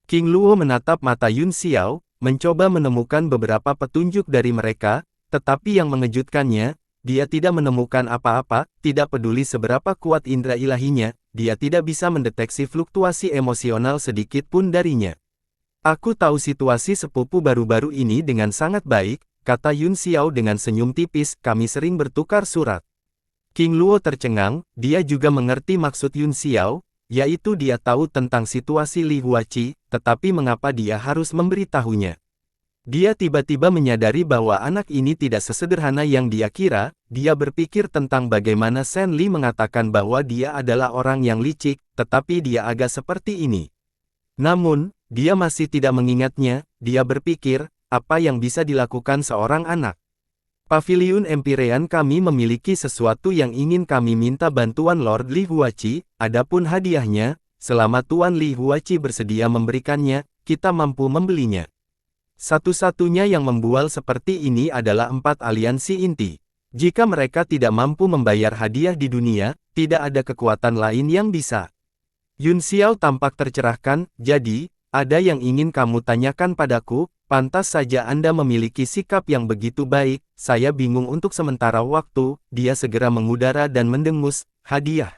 S1: King Luo menatap mata Yun Xiao, mencoba menemukan beberapa petunjuk dari mereka, tetapi yang mengejutkannya, dia tidak menemukan apa-apa. Tidak peduli seberapa kuat indera ilahinya, dia tidak bisa mendeteksi fluktuasi emosional sedikit pun darinya. Aku tahu situasi sepupu baru-baru ini dengan sangat baik, kata Yun Xiao dengan senyum tipis, kami sering bertukar surat. King Luo tercengang, dia juga mengerti maksud Yun Xiao, yaitu dia tahu tentang situasi Li Huaqi, tetapi mengapa dia harus memberitahunya. Dia tiba-tiba menyadari bahwa anak ini tidak sesederhana yang dia kira. Dia berpikir tentang bagaimana Shen Li mengatakan bahwa dia adalah orang yang licik, tetapi dia agak seperti ini. Namun, dia masih tidak mengingatnya. Dia berpikir, apa yang bisa dilakukan seorang anak. Paviliun Empyrean kami memiliki sesuatu yang ingin kami minta bantuan Lord Li Huaqi, adapun hadiahnya, selama Tuan Li Huaqi bersedia memberikannya, kita mampu membelinya. Satu-satunya yang membual seperti ini adalah 4 aliansi inti. Jika mereka tidak mampu membayar hadiah di dunia, tidak ada kekuatan lain yang bisa. Yun Xiao tampak tercerahkan, jadi, ada yang ingin kamu tanyakan padaku? Pantas saja Anda memiliki sikap yang begitu baik. Saya bingung untuk sementara waktu. Dia segera mengudara dan mendengus, hadiah.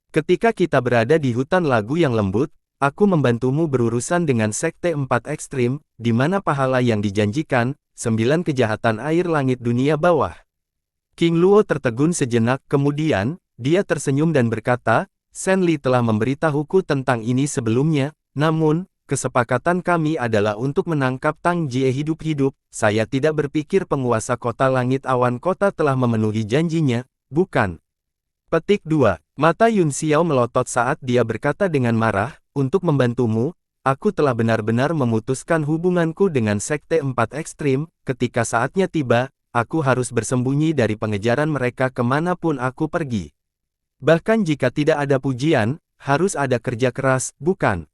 S1: Ketika kita berada di hutan lagu yang lembut, aku membantumu berurusan dengan Sekte 4 Ekstrim, di mana pahala yang dijanjikan, 9 kejahatan air langit dunia bawah. King Luo tertegun sejenak, kemudian, dia tersenyum dan berkata, Shen Li telah memberitahuku tentang ini sebelumnya, namun, kesepakatan kami adalah untuk menangkap Tang Jie hidup-hidup. Saya tidak berpikir penguasa kota langit awan kota telah memenuhi janjinya, bukan? Petik 2. Mata Yun Xiao melotot saat dia berkata dengan marah, untuk membantumu, aku telah benar-benar memutuskan hubunganku dengan Sekte 4 Ekstrim. Ketika saatnya tiba, aku harus bersembunyi dari pengejaran mereka kemanapun aku pergi. Bahkan jika tidak ada pujian, harus ada kerja keras, bukan?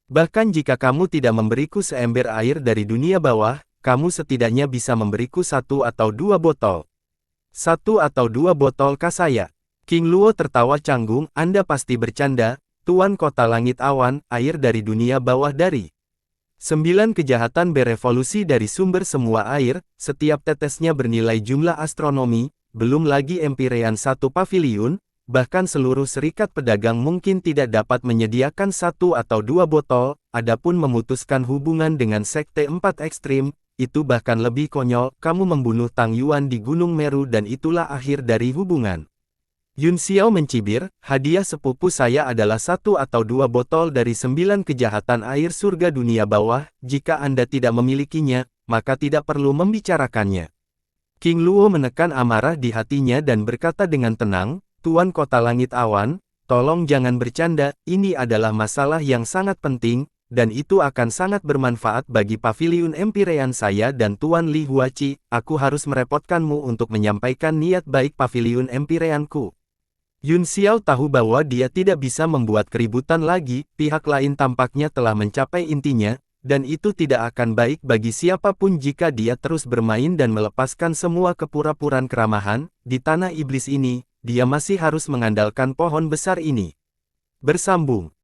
S1: Bahkan jika kamu tidak memberiku seember air dari dunia bawah, kamu setidaknya bisa memberiku 1 atau 2 botol. 1 atau 2 botol saya. King Luo tertawa canggung, Anda pasti bercanda, Tuan Kota Langit Awan, air dari dunia bawah dari 9 kejahatan berevolusi dari sumber semua air, setiap tetesnya bernilai jumlah astronomi, belum lagi Empyrean 1 paviliun, bahkan seluruh serikat pedagang mungkin tidak dapat menyediakan 1 atau 2 botol. Adapun memutuskan hubungan dengan Sekte 4 Ekstrim, itu bahkan lebih konyol. Kamu membunuh Tang Yuan di Gunung Meru dan itulah akhir dari hubungan. Yun Xiao mencibir, hadiah sepupu saya adalah 1 atau 2 botol dari 9 kejahatan air surga dunia bawah. Jika Anda tidak memilikinya, maka tidak perlu membicarakannya. King Luo menekan amarah di hatinya dan berkata dengan tenang, Tuan Kota Langit Awan, tolong jangan bercanda, ini adalah masalah yang sangat penting, dan itu akan sangat bermanfaat bagi Paviliun Empyrean saya dan Tuan Li Huaqi. Aku harus merepotkanmu untuk menyampaikan niat baik Paviliun Empyreanku. Yun Xiao tahu bahwa dia tidak bisa membuat keributan lagi, pihak lain tampaknya telah mencapai intinya, dan itu tidak akan baik bagi siapapun jika dia terus bermain dan melepaskan semua kepura-puraan keramahan, di tanah iblis ini, dia masih harus mengandalkan pohon besar ini. Bersambung.